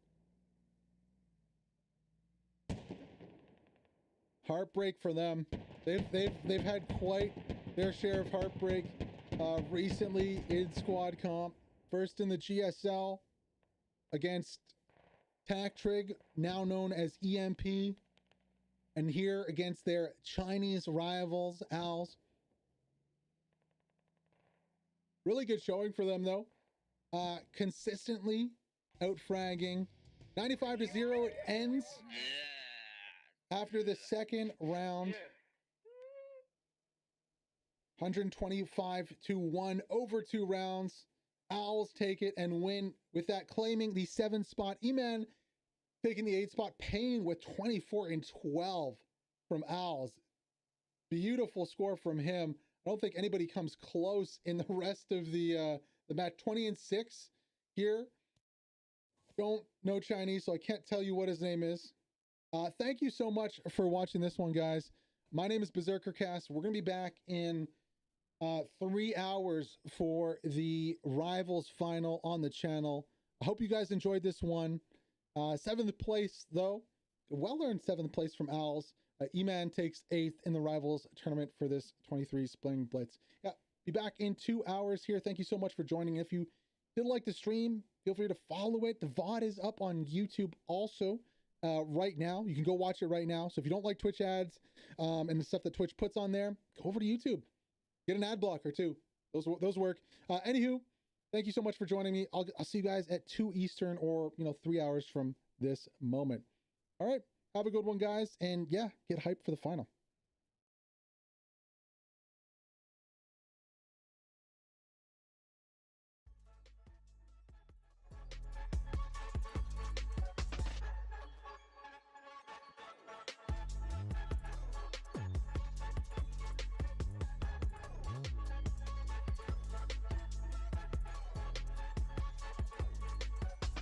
Heartbreak for them. They've had quite their share of heartbreak recently in Squad Comp. First in the GSL against Tactrig, now known as EMP, and here against their Chinese rivals, OWLS. Really good showing for them though. Consistently outfragging. 95-0, it ends after the 2nd round. 125-1 over 2 rounds. OWLS take it and win with that, claiming the 7th spot. EMAN taking the 8th spot. Payne with 24-12 from OWLS. Beautiful score from him. I don't think anybody comes close in the rest of the match. 20-6 here. Don't know Chinese, so I can't tell you what his name is. Thank you so much for watching this one, guys. My name is BerserkrCasts. We're going to be back in 3 hours for the Rivals final on the channel. I hope you guys enjoyed this one. 7th place, though. Well-earned 7th place from OWLS. EMAN takes 8th in the Rivals tournament for this 23 Spring Blitz. Yeah, be back in 2 hours here. Thank you so much for joining. If you did like the stream, feel free to follow it. The VOD is up on YouTube also right now. You can go watch it right now. So if you don't like Twitch ads and the stuff that Twitch puts on there, go over to YouTube. Get an ad blocker too. Those work. Anywho, thank you so much for joining me. I'll see you guys at 2 Eastern or 3 hours from this moment. All right. Have a good one, guys. And yeah, get hyped for the final.